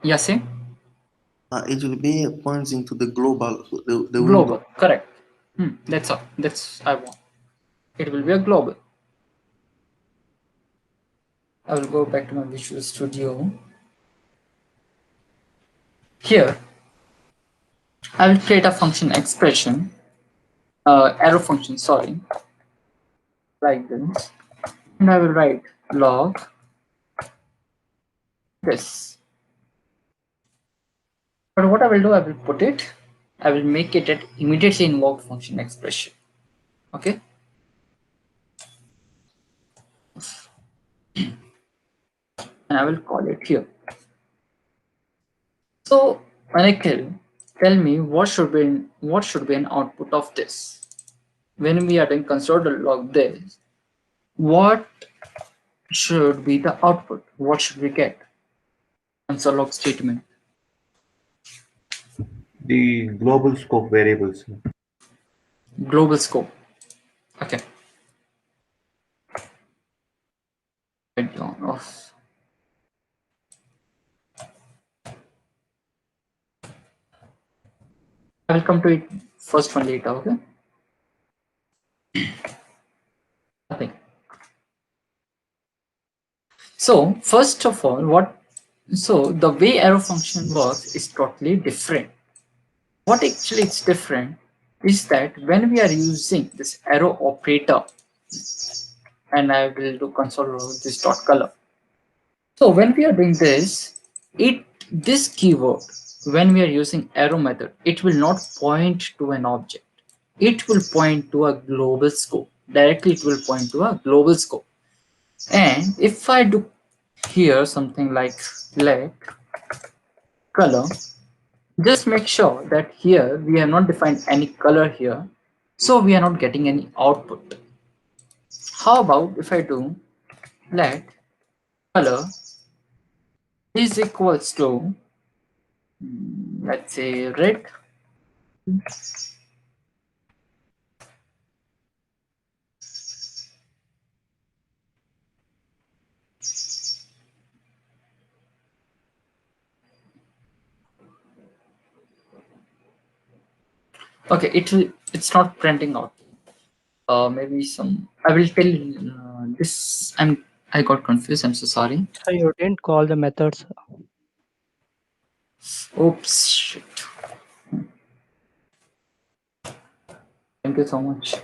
Yasin? It will be pointing to the global, the window. Global. Correct. That's all. That's I want. It will be a global. I will go back to my Visual Studio. Here, I will create a function expression, arrow function, sorry, like this. And I will write log this. But what I will do, I will make it an immediately invoked function expression. Okay. And I will call it here. So, Nikhil, tell me what should be an output of this? When we are doing console.log this, what should be the output? What should we get? Console.log statement. The global scope variables. Global scope. Okay. Write down off. I will come to it first one later. Okay. Nothing. So first of all, so the way arrow function works is totally different. What actually is different is that when we are using this arrow operator, and I will do console this dot color. So when we are doing this, this keyword, when we are using arrow method, it will not point to an object. It will point to a global scope. Directly it will point to a global scope. And if I do here something like let color, just make sure that here we have not defined any color here, so we are not getting any output. How about if I do let color is equals to, let's say, red. Okay, it's not printing out. Maybe some. I will tell this. I got confused. I'm so sorry. So you didn't call the methods. Oops, shit. Thank you so much.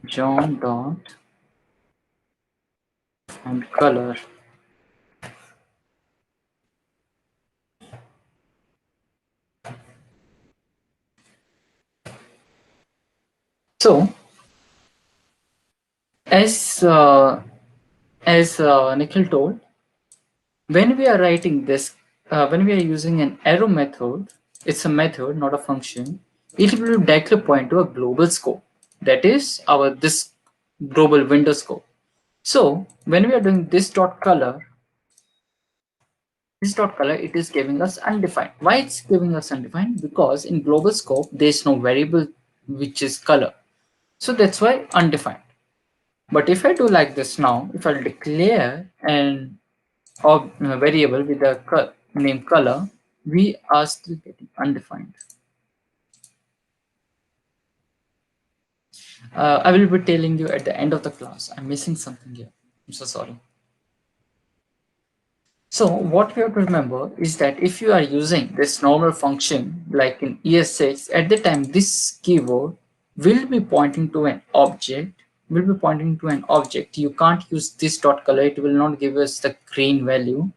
John dot and color. So as Nikhil told, when we are writing this, when we are using an arrow method, it's a method, not a function. It will directly point to a global scope. That is our this global window scope. So when we are doing this dot color, it is giving us undefined. Why it's giving us undefined? Because in global scope there is no variable which is color, so that's why undefined. But if I do like this now, if I declare an variable with the name color, we are still getting undefined. I will be telling you at the end of the class. I'm missing something here. I'm so sorry. So what we have to remember is that if you are using this normal function like in ES6, at the time this keyword will be pointing to an object, You can't use this dot color, it will not give us the green value.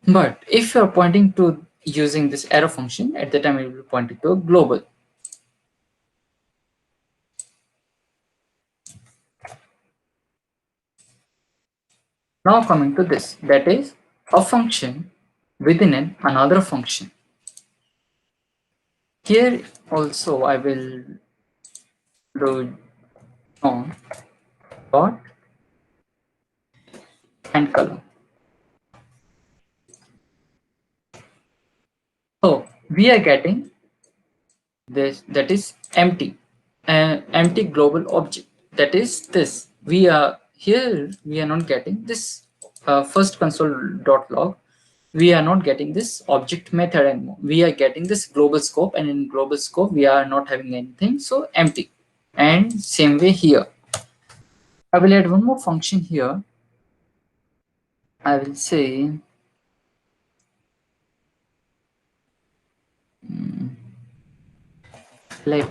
But if you are pointing to using this arrow function, at the time it will be pointing to a global. Now coming to this, that is a function within another function. Here also I will do on dot and color. So we are getting this, that is empty, an empty global object. That is this. We are here. We are not getting this first console.log. We are not getting this object method anymore. We are getting this global scope, and in global scope we are not having anything. So empty. And same way here. I will add one more function here. I will say let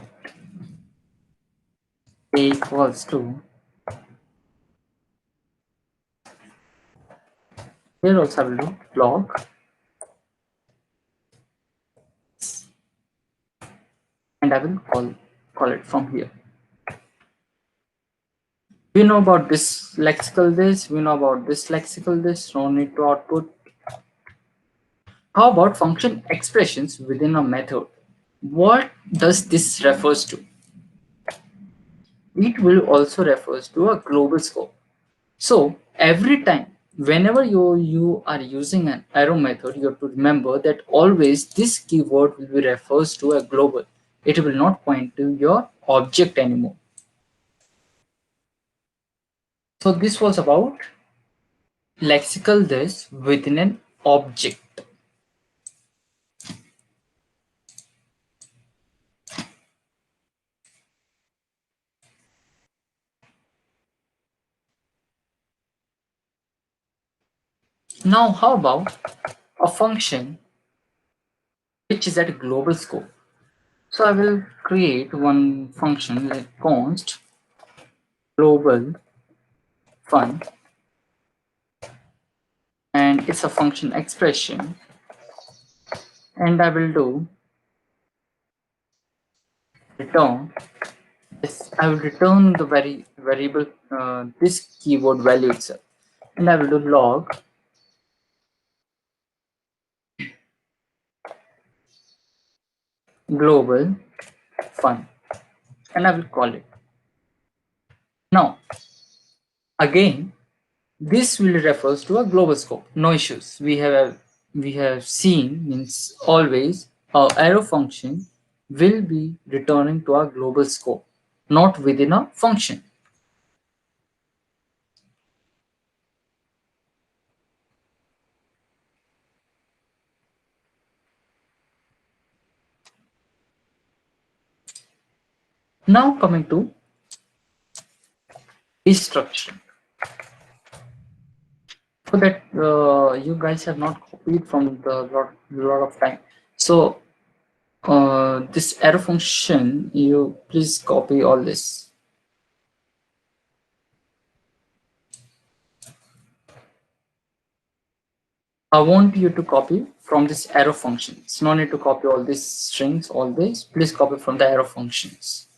a equals to, here also I will do log, and I will call it from here. We know about this lexical this, we know about this lexical this, no need to output. How about function expressions within a method? What does this refers to? It will also refers to a global scope. So every time, whenever you are using an arrow method, you have to remember that always this keyword will be refers to a global. It will not point to your object anymore. So this was about lexical this within an object. Now, how about a function which is at a global scope? So I will create one function like const global fun, and it's a function expression, and I will do return this. I will return the variable this keyword value itself, and I will do log global fun, and I will call it. Now again, this will refers to a global scope. No issues. We have seen means always our arrow function will be returning to a global scope, not within a function. Now coming to destruction. So that you guys have not copied from the lot of time. So this arrow function, you please copy all this. I want you to copy from this arrow functions. No need to copy all these strings, all this. Please copy from the arrow functions.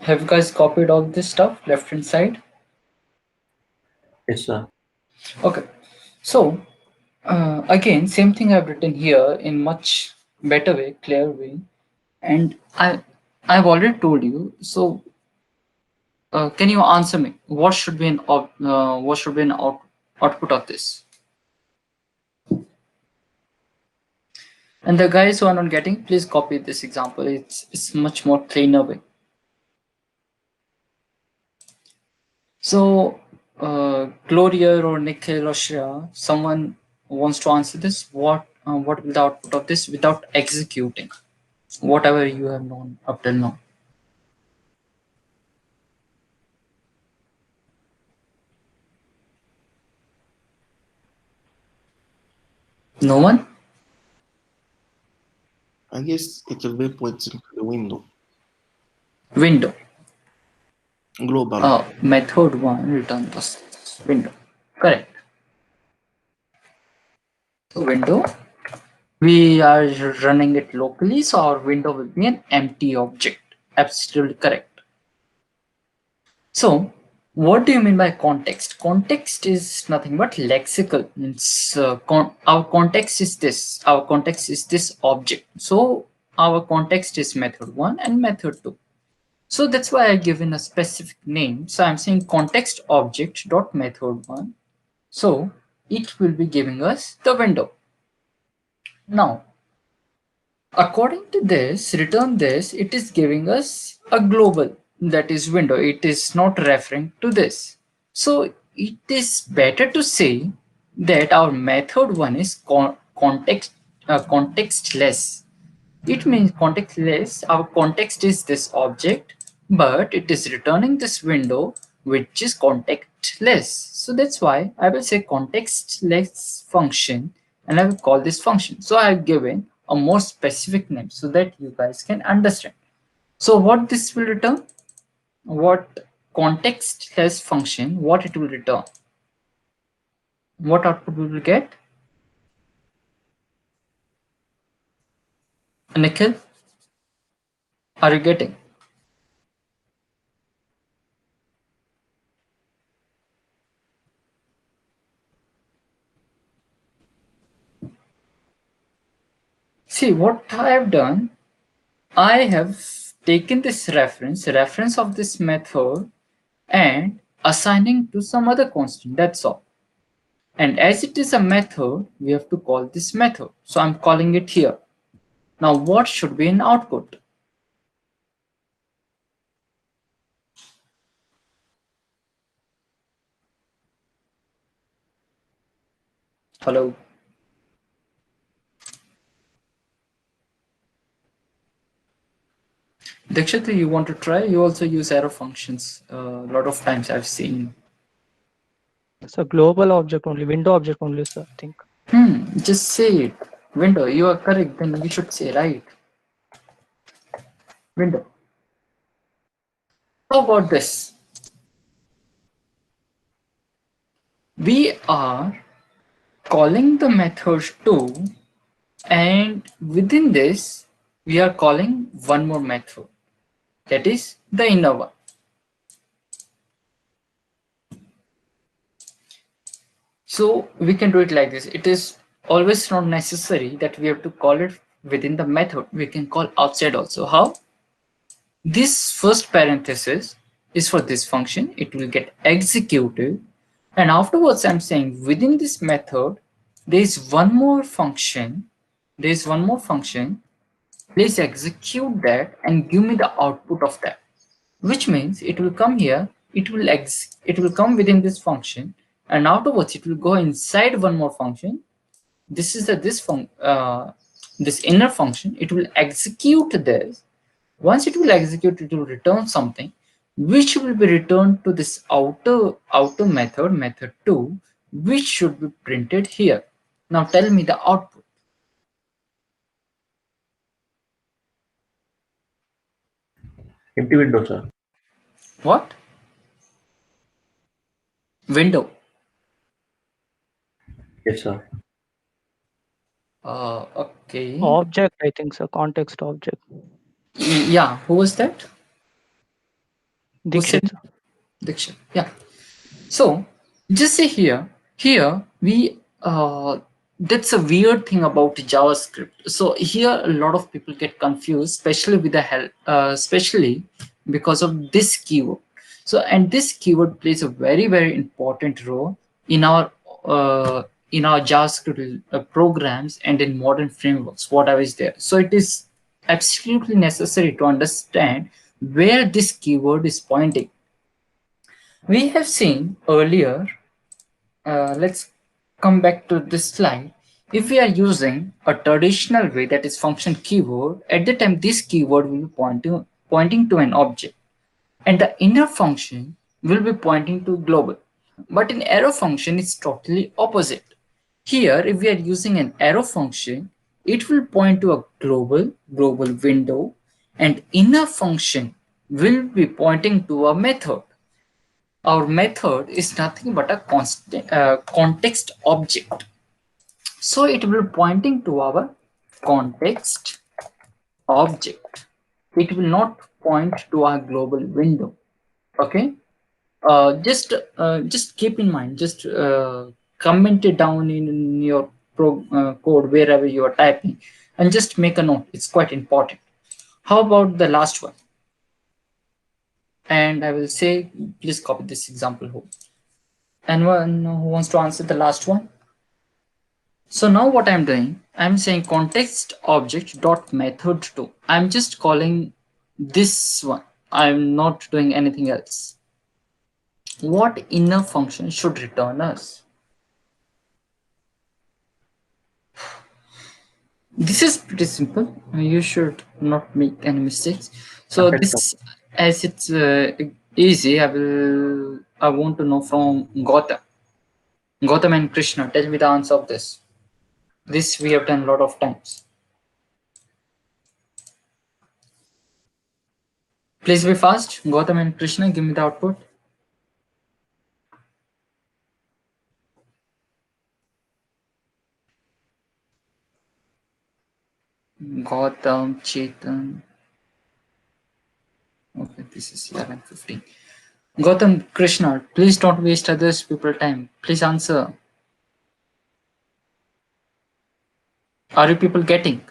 Have you guys copied all this stuff left hand side? Yes, sir. Okay. So again, same thing I've written here in much better way, clear way, and I've already told you. So can you answer me? What should be what should be an output of this? And the guys who are not getting, please copy this example. It's much more cleaner way. So Gloria or Nikhil or Shreya, someone wants to answer this. What will the output of this without executing whatever you have known up till now? No one? I guess it will be pointing to the window. Window. Global. Method one return this window. Correct. So window. We are running it locally, so our window will be an empty object. Absolutely correct. So, what do you mean by context? Context is nothing but lexical. Means our context is this. Our context is this object. So, our context is method one and method two. So that's why I given a specific name. So I'm saying context object dot method one. So it will be giving us the window. Now, according to this, return this, it is giving us a global, that is window. It is not referring to this. So it is better to say that our method one is contextless. It means contextless. Our context is this object, but it is returning this window which is contextless. So that's why I will say contextless function, and I will call this function. So I have given a more specific name so that you guys can understand. So what this will return? What contextless function, what it will return? What output we will get? Nikhil, are you getting? See what I have done. I have taken this reference of this method, and assigning to some other constant, that's all. And as it is a method, we have to call this method. So I'm calling it here. Now what should be in output? Hello. Dikshita, you want to try? You also use arrow functions. A lot of times I've seen. It's a global object only, window object only, sir, I think. Just say it. Window, you are correct. Then we should say right. Window. How about this? We are calling the method 2, and within this we are calling one more method, that is the inner one. So we can do it like this. It is always not necessary that we have to call it within the method. We can call outside also. How? This first parenthesis is for this function. It will get executed, and afterwards I'm saying within this method there is one more function. There is one more function. Please execute that and give me the output of that, which means it will come here, it will come within this function, and afterwards it will go inside one more function. This is this inner function. It will execute this. Once it will execute, it will return something which will be returned to this outer method 2, which should be printed here. Now tell me the output. Empty window, sir. What? Window. Yes, sir. Okay. Object, I think, sir, context object. Yeah, who was that? Who said Dikshit, sir. Dikshit? Yeah. So just say here we that's a weird thing about JavaScript. So here a lot of people get confused, especially with the help, especially because of this keyword. So and this keyword plays a very important role in our uh, JavaScript programs and in modern frameworks, whatever is there. So it is absolutely necessary to understand where this keyword is pointing. We have seen earlier, let's come back to this slide. If we are using a traditional way, that is function keyword, at the time this keyword will be pointing to an object and the inner function will be pointing to global. But in arrow function, it's totally opposite. Here, if we are using an arrow function, it will point to a global window, and inner function will be pointing to a method. Our method is nothing but a context object. So it will be pointing to our context object. It will not point to our global window. Okay. Just keep in mind. Just comment it down in your code wherever you are typing, and just make a note. It's quite important. How about the last one? And I will say, please copy this example home. Anyone who wants to answer the last one? So now what I'm doing, I'm saying context object dot method 2. I'm just calling this one. I'm not doing anything else. What inner function should return us? This is pretty simple. You should not make any mistakes. So this, as it's easy, I want to know from Gautam. Gautam and Krishna, tell me the answer of this. This we have done a lot of times. Please be fast. Gautam and Krishna, give me the output. Gautam, Chetan. Okay, this is 11:15. Gautam, Krishna, please don't waste others people time. Please answer. Are you people getting?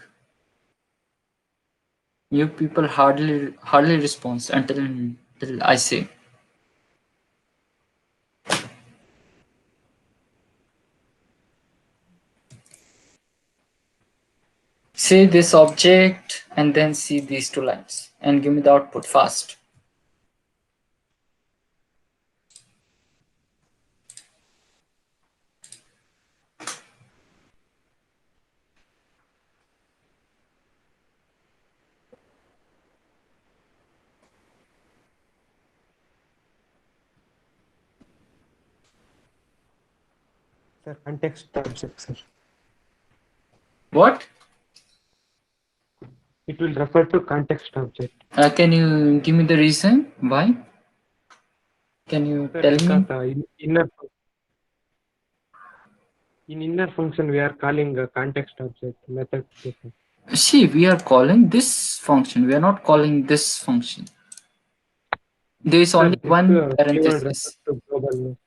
You people hardly respond until I say. Say this object and then see these two lines and give me the output fast. Sir, context object, sir. What? It will refer to context object. Can you give me the reason why? Can you Sir, tell because me? in inner function we are calling a context object method. Sir. See, we are calling this function. We are not calling this function. There is Sir, only this one keyword refers parenthesis. to global.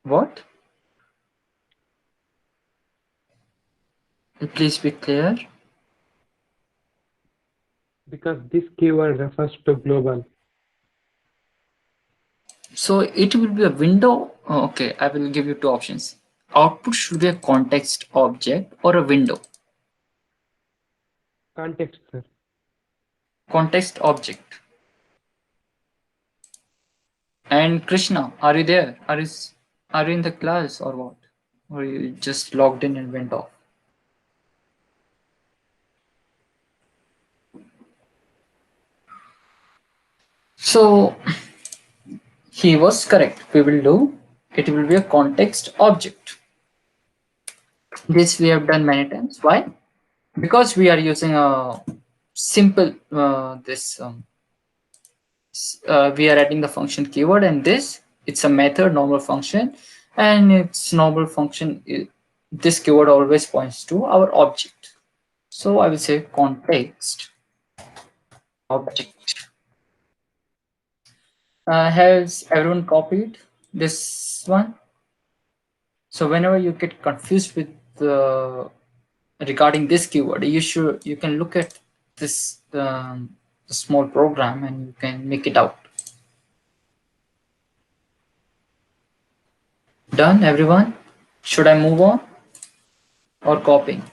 What? Please be clear. Because this keyword refers to global. So it will be a window. Oh, okay, I will give you two options. Output should be a context object or a window. Context, sir. Context object. And Krishna, are you there? Are you in the class or what? Or you just logged in and went off? So he was correct. We will do. It will be a context object. This we have done many times. Why? Because we are using a simple we are adding the function keyword, and this it's a method normal function, and its normal function this keyword always points to our object. So I will say context object. Has everyone copied this one? So whenever you get confused with regarding this keyword, you can look at this the small program and you can make it out. Done, everyone? Should I move on or copying?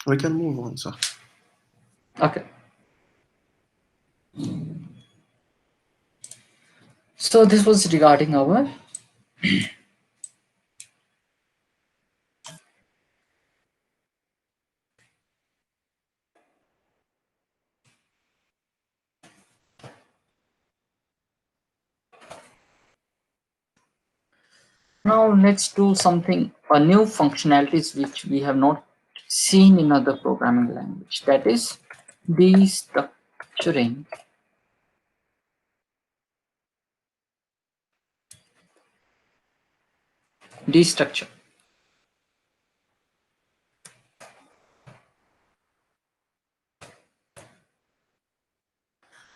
We can move on, sir. Okay. So this was regarding our now let's do something a new functionalities which we have not seen in other programming language, that is destructuring destructure.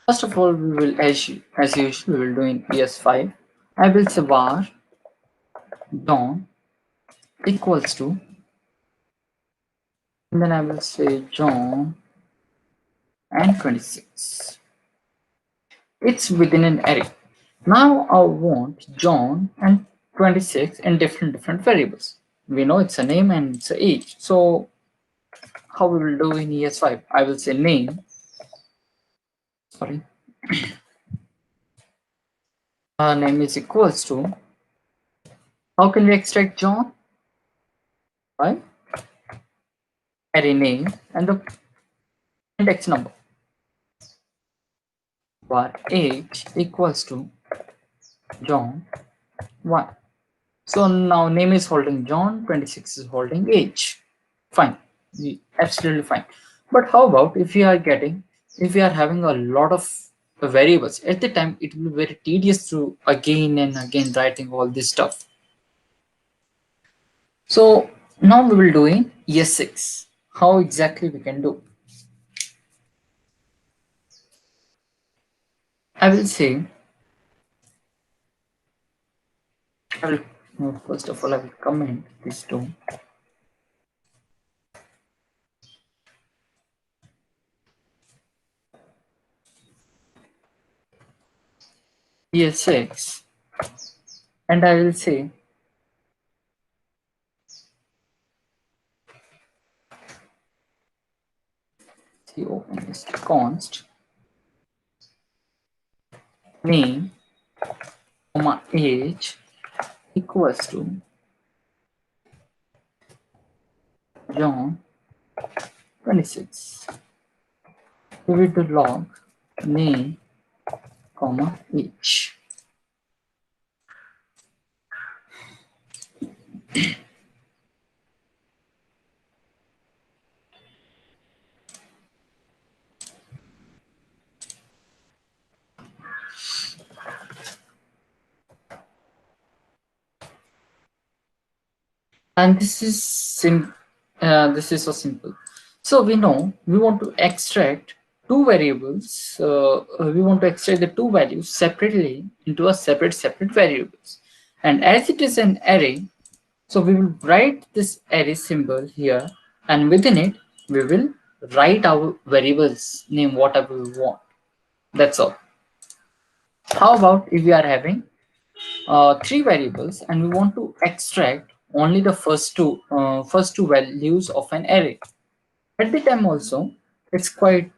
First of all, we will as usual we will do in ES5. I will say var John equals to, and then I will say John and 26. It's within an array. Now I want John and 26 in different variables. We know it's a name and it's a age. So how we will do in ES5? I will say name. Sorry. Name is equals to. How can we extract John? By array name and the index number. Var age equals to John 1. So now name is holding John, 26 is holding age. Fine, absolutely fine. But how about if we are having a lot of variables at the time, it will be very tedious to again and again writing all this stuff. So now we will do in ES6. How exactly we can do? I will say, first of all, I will comment this to ES6 and I will say open is const name comma age equals to John 26. We will do log name comma age. And this is so simple. So we know we want to extract two variables. We want to extract the two values separately into a separate variables. And as it is an array, so we will write this array symbol here, and within it we will write our variables name whatever we want. That's all. How about if we are having three variables and we want to extract only the first two values of an array? At the time also, it's quite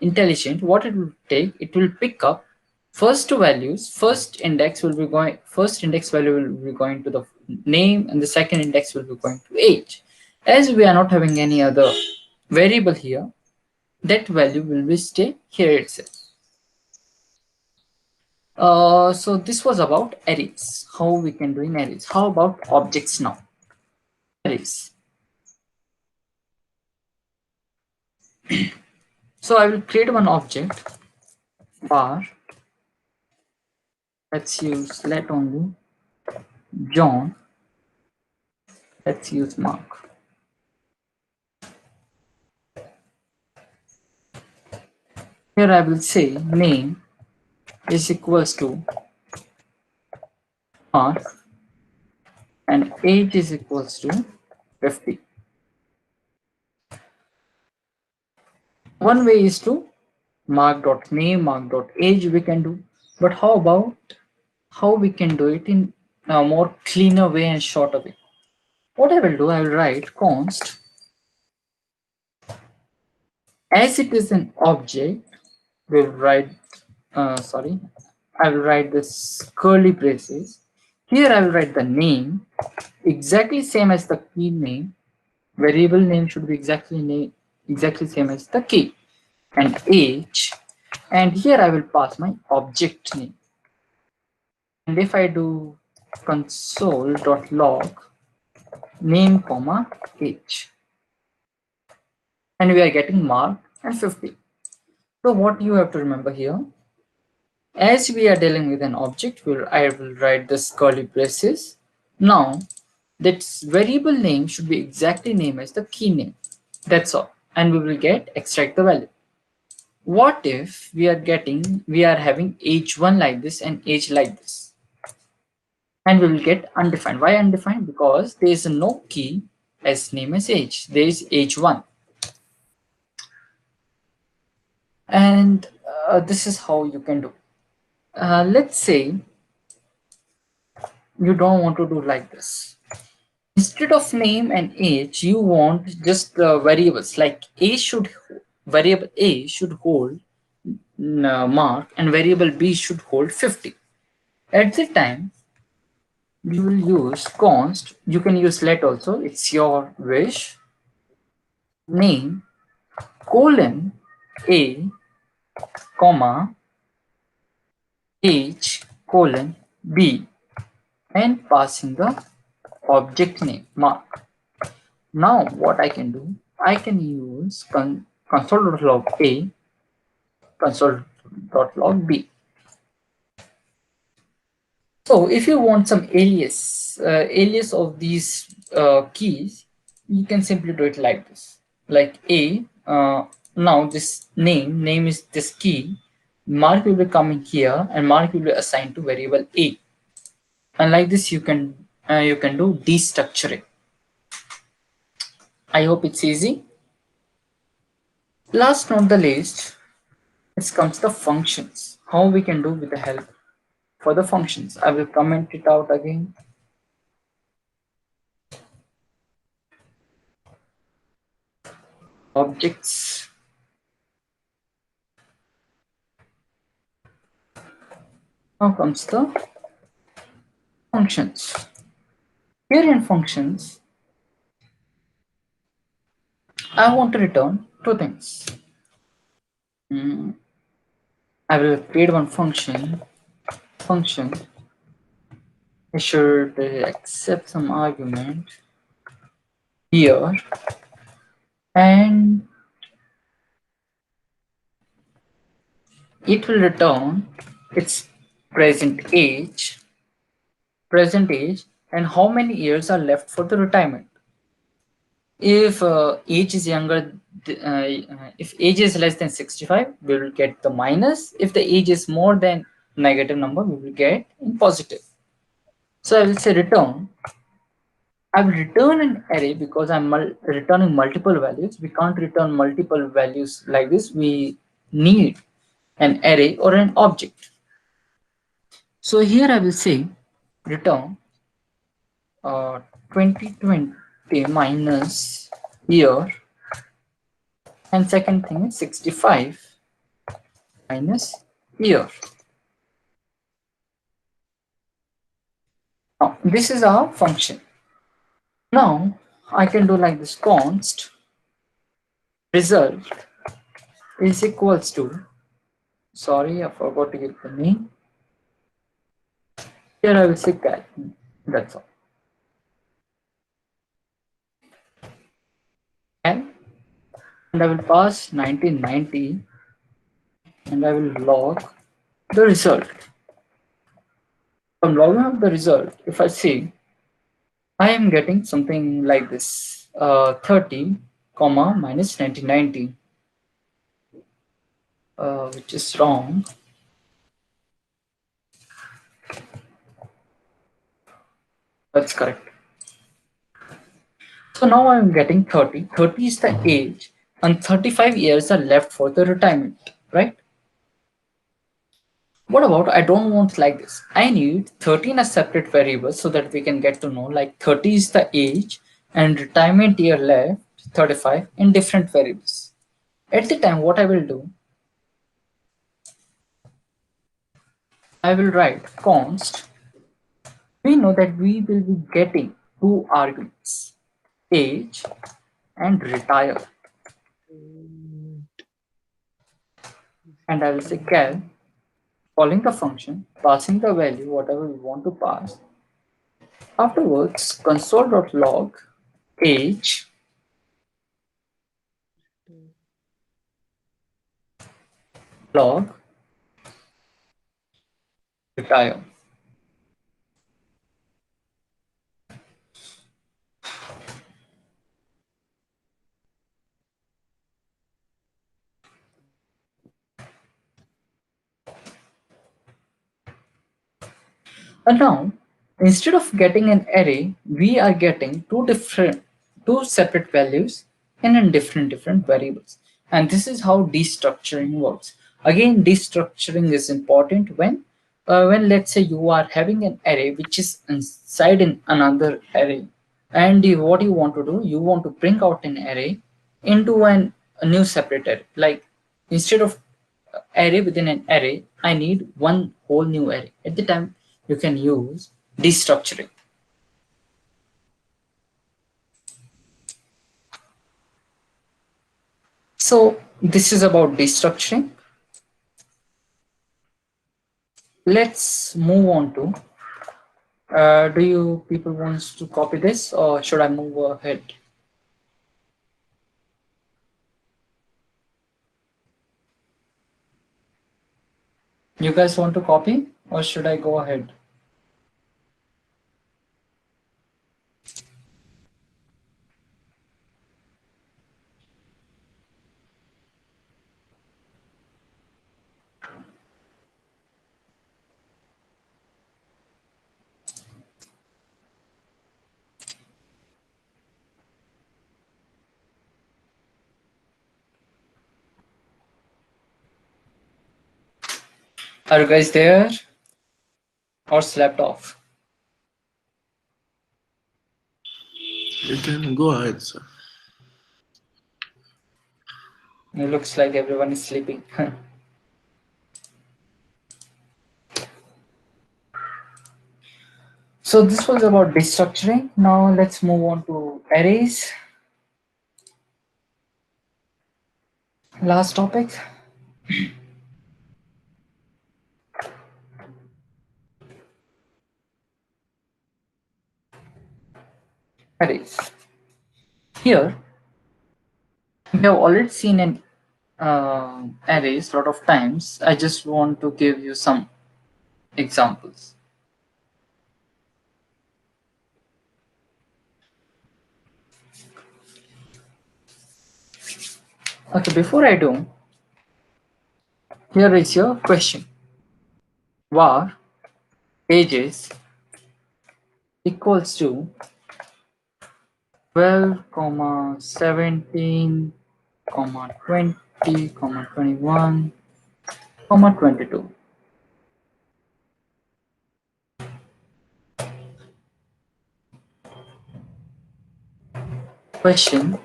intelligent. What it will take, it will pick up first two values. First index value will be going to the name, and the second index will be going to age. As we are not having any other variable here, that value will be stay here itself. So this was about arrays, how we can do in arrays. How about objects now? Arrays. So I will create one object var. Let's use let only John. Let's use Mark. Here I will say name is equals to mark and age is equals to 50. One way is to mark.name, mark.age we can do, but how about how we can do it in a more cleaner way and shorter way? What I will do, I will write const as it is an object. We'll write sorry, I will write this curly braces. Here I will write the name exactly same as the key name. Variable name should be exactly same as the key, and age, and here I will pass my object name. And if I do console.log name comma age, and we are getting mark and 50. So what you have to remember here, as we are dealing with an object, I will write this curly braces. Now that variable name should be exactly name as the key name. That's all, and we will get extract the value. What if we are having age 1 like this and age like this, and we will get undefined. Why undefined? Because there is no key as name as age. There is age 1, and this is how you can do. Let's say you don't want to do like this. Instead of name and age, you want just variables like variable a should hold mark and variable b should hold 50. At the time, you will use const. You can use let also. It's your wish. Name colon a comma age colon b and passing the object name mark. Now what I can do, I can use console.log a, console.log b. So if you want some alias of these keys, you can simply do it like this. Like a, now this name is this key, mark will be coming here and mark will be assigned to variable a. And like this you can do destructuring. I hope it's easy. Last not the least, it comes the functions. How we can do with the help for the functions. I will comment it out again. Objects. Now comes the functions. Here in functions, I want to return two things. I will create one function. I should accept some argument here, and it will return its present age, and how many years are left for the retirement. If age is if age is less than 65, we will get the minus. If the age is more than negative number, we will get in positive. So I will say return. I will return an array because I'm returning multiple values. We can't return multiple values like this. We need an array or an object. So here I will say return 2020 minus year, and second thing is 65 minus year. Now this is our function. Now I can do like this: const result is equals to, sorry, I forgot to give the name. Here I will say cal. That's all. And I will pass 1990 and I will log the result. From logging up the result, if I see, I am getting something like this: 30 comma minus 1990. which is wrong. That's correct. So now I'm getting 30. 30 is the age, and 35 years are left for the retirement, right? What about I don't want like this? I need 13 as separate variables so that we can get to know like 30 is the age and retirement year left 35 in different variables. At the time, what I will do, I will write const. We know that we will be getting two arguments, age and retire. And I will say cal, calling the function, passing the value, whatever we want to pass. Afterwards, console.log age log retire. And now, instead of getting an array, we are getting two separate values in different variables. And this is how destructuring works. Again, destructuring is important when let's say you are having an array which is inside in another array, and what you want to do, you want to bring out an array into a new separate array. Like instead of array within an array, I need one whole new array. At the time, you can use destructuring. So this is about destructuring. Let's move on to, do you people wants to copy this or should I move ahead? You guys want to copy or should I go ahead? Are you guys there or slept off? You can go ahead, sir. It looks like everyone is sleeping. So this was about destructuring. Now let's move on to arrays. Last topic. Arrays. Here we have already seen an arrays a lot of times. I just want to give you some examples. Okay, before I do, here is your question. Var ages equals to 12, 17, 20, 21, 22. Question: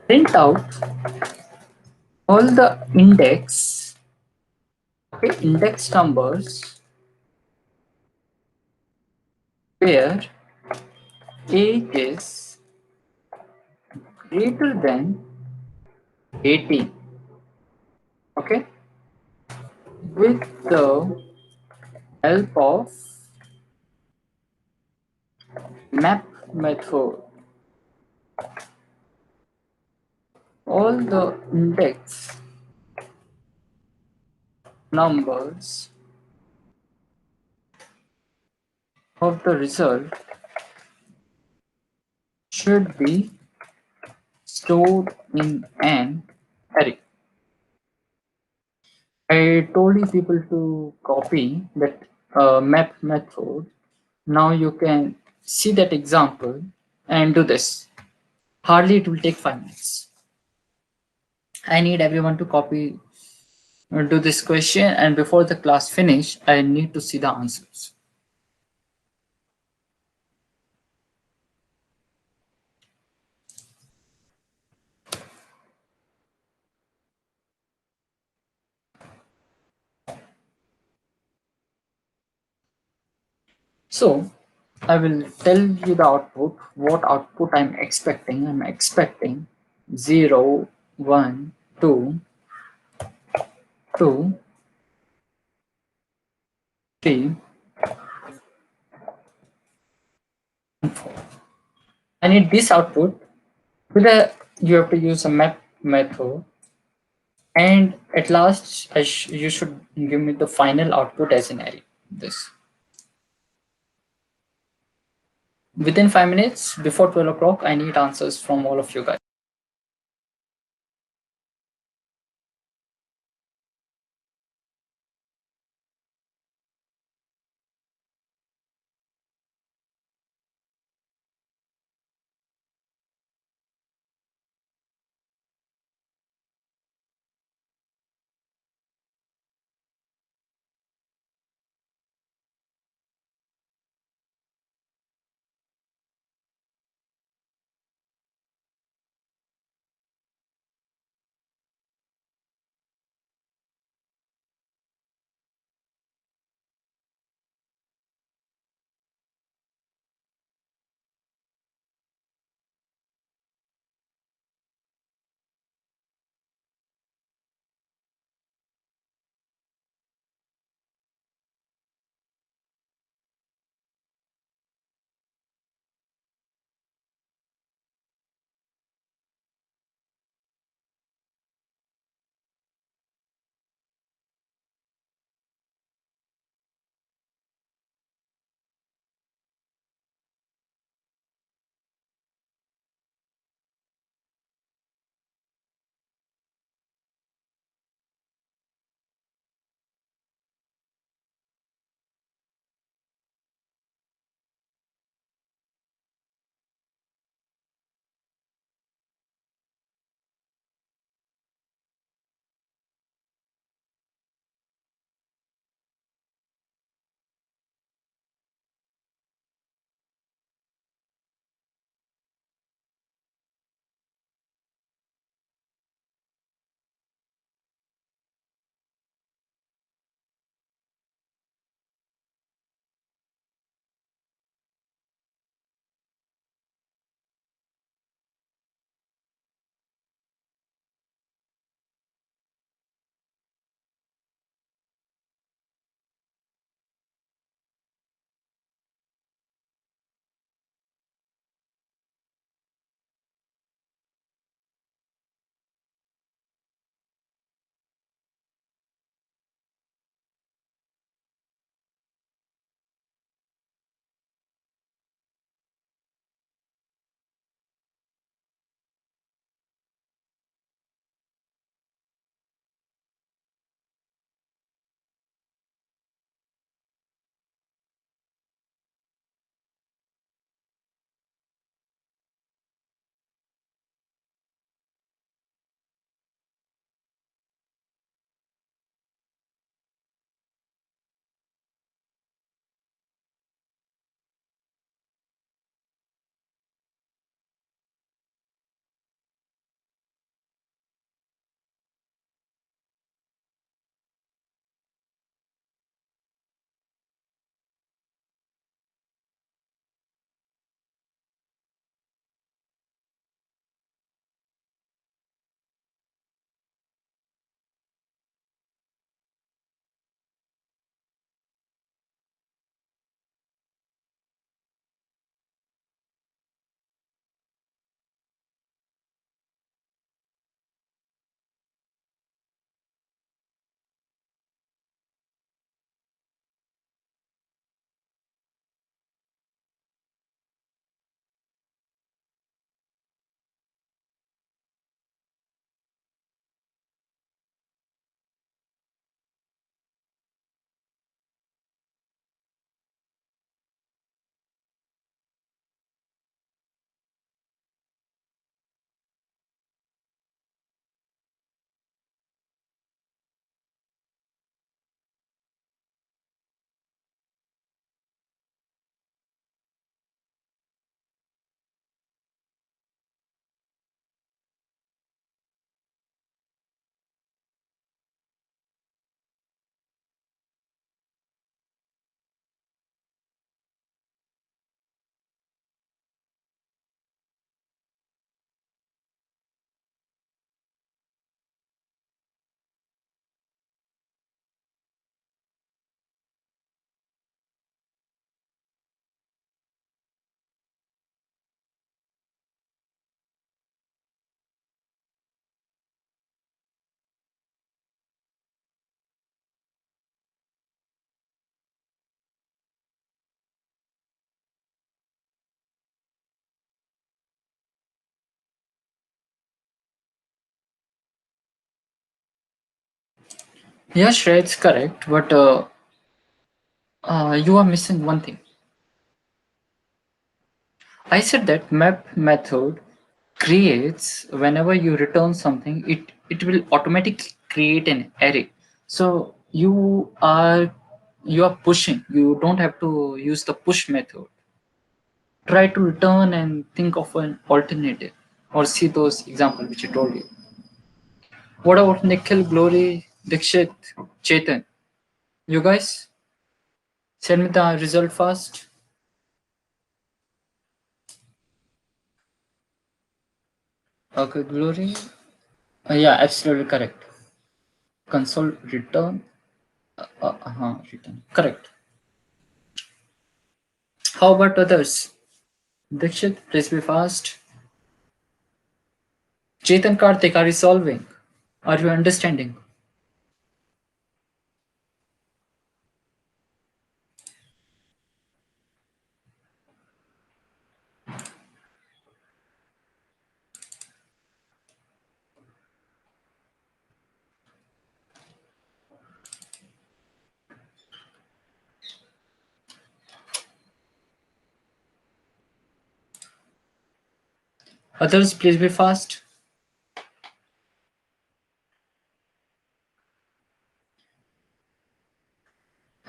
print out all the index numbers where age is greater than 18. Okay, with the help of map method. All the index numbers of the result should be stored in an Eric, I told you people to copy that map method. Now you can see that example and do this. Hardly it will take 5 minutes. I need everyone to copy, do this question, and before the class finish, I need to see the answers. So I will tell you the output, what output I'm expecting. I'm expecting 0, 1, 2, 2, 3, 4. I need this output. With a, you have to use a map method, and at last you should give me the final output as an array. This within 5 minutes before 12 o'clock. I need answers from all of you guys. Yeah, Shreya, it's correct, but you are missing one thing. I said that map method creates whenever you return something, it will automatically create an array. So you are pushing. You don't have to use the push method. Try to return and think of an alternative, or see those examples which I told you. What about Nikhil, Glory, Dikshit, Chetan? You guys, send me the result fast. Okay, Glory. Yeah, absolutely correct. Console return. Return. Correct. How about others? Dikshit, please be fast. Chetan, Karthik, are you solving? Are you understanding? Others, please be fast.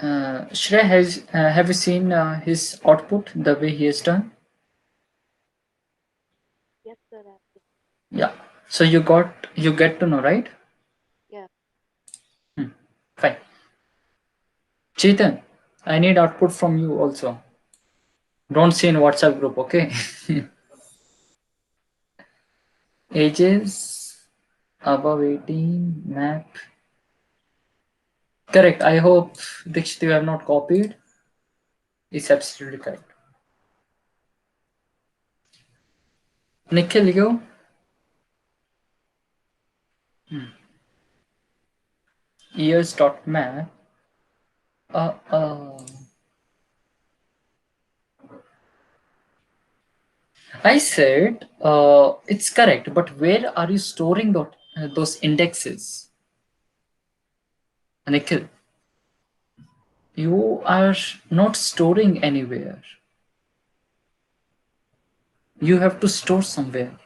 Shreya, have you seen his output, the way he has done? Yes, sir. Yeah. So you get to know, right? Yeah. Fine. Chetan, I need output from you also. Don't see in WhatsApp group, okay? Ages above 18, map. Correct. I hope Dikshit you have not copied. It's absolutely correct. Nikhil, you? Years.map. Uh, uh, I said it's correct, but where are you storing those indexes? Nikhil, you are not storing anywhere. You have to store somewhere.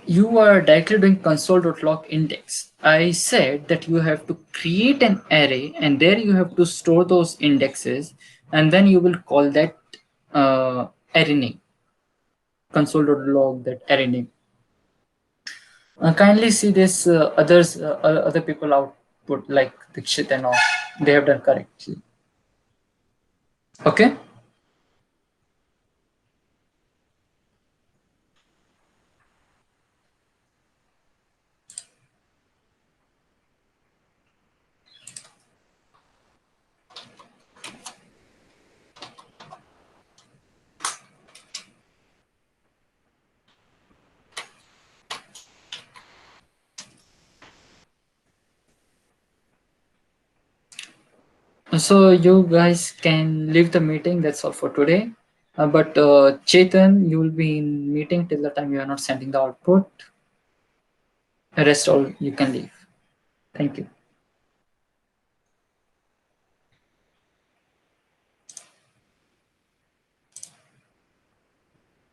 You are directly doing console.log index. I said that you have to create an array and there you have to store those indexes and then you will call that array name. Console.log that array name. Kindly see this other people output like Dikshit and all. They have done correctly. Okay. So you guys can leave the meeting. That's all for today. But Chetan, you will be in meeting till the time you are not sending the output. The rest all you can leave. Thank you.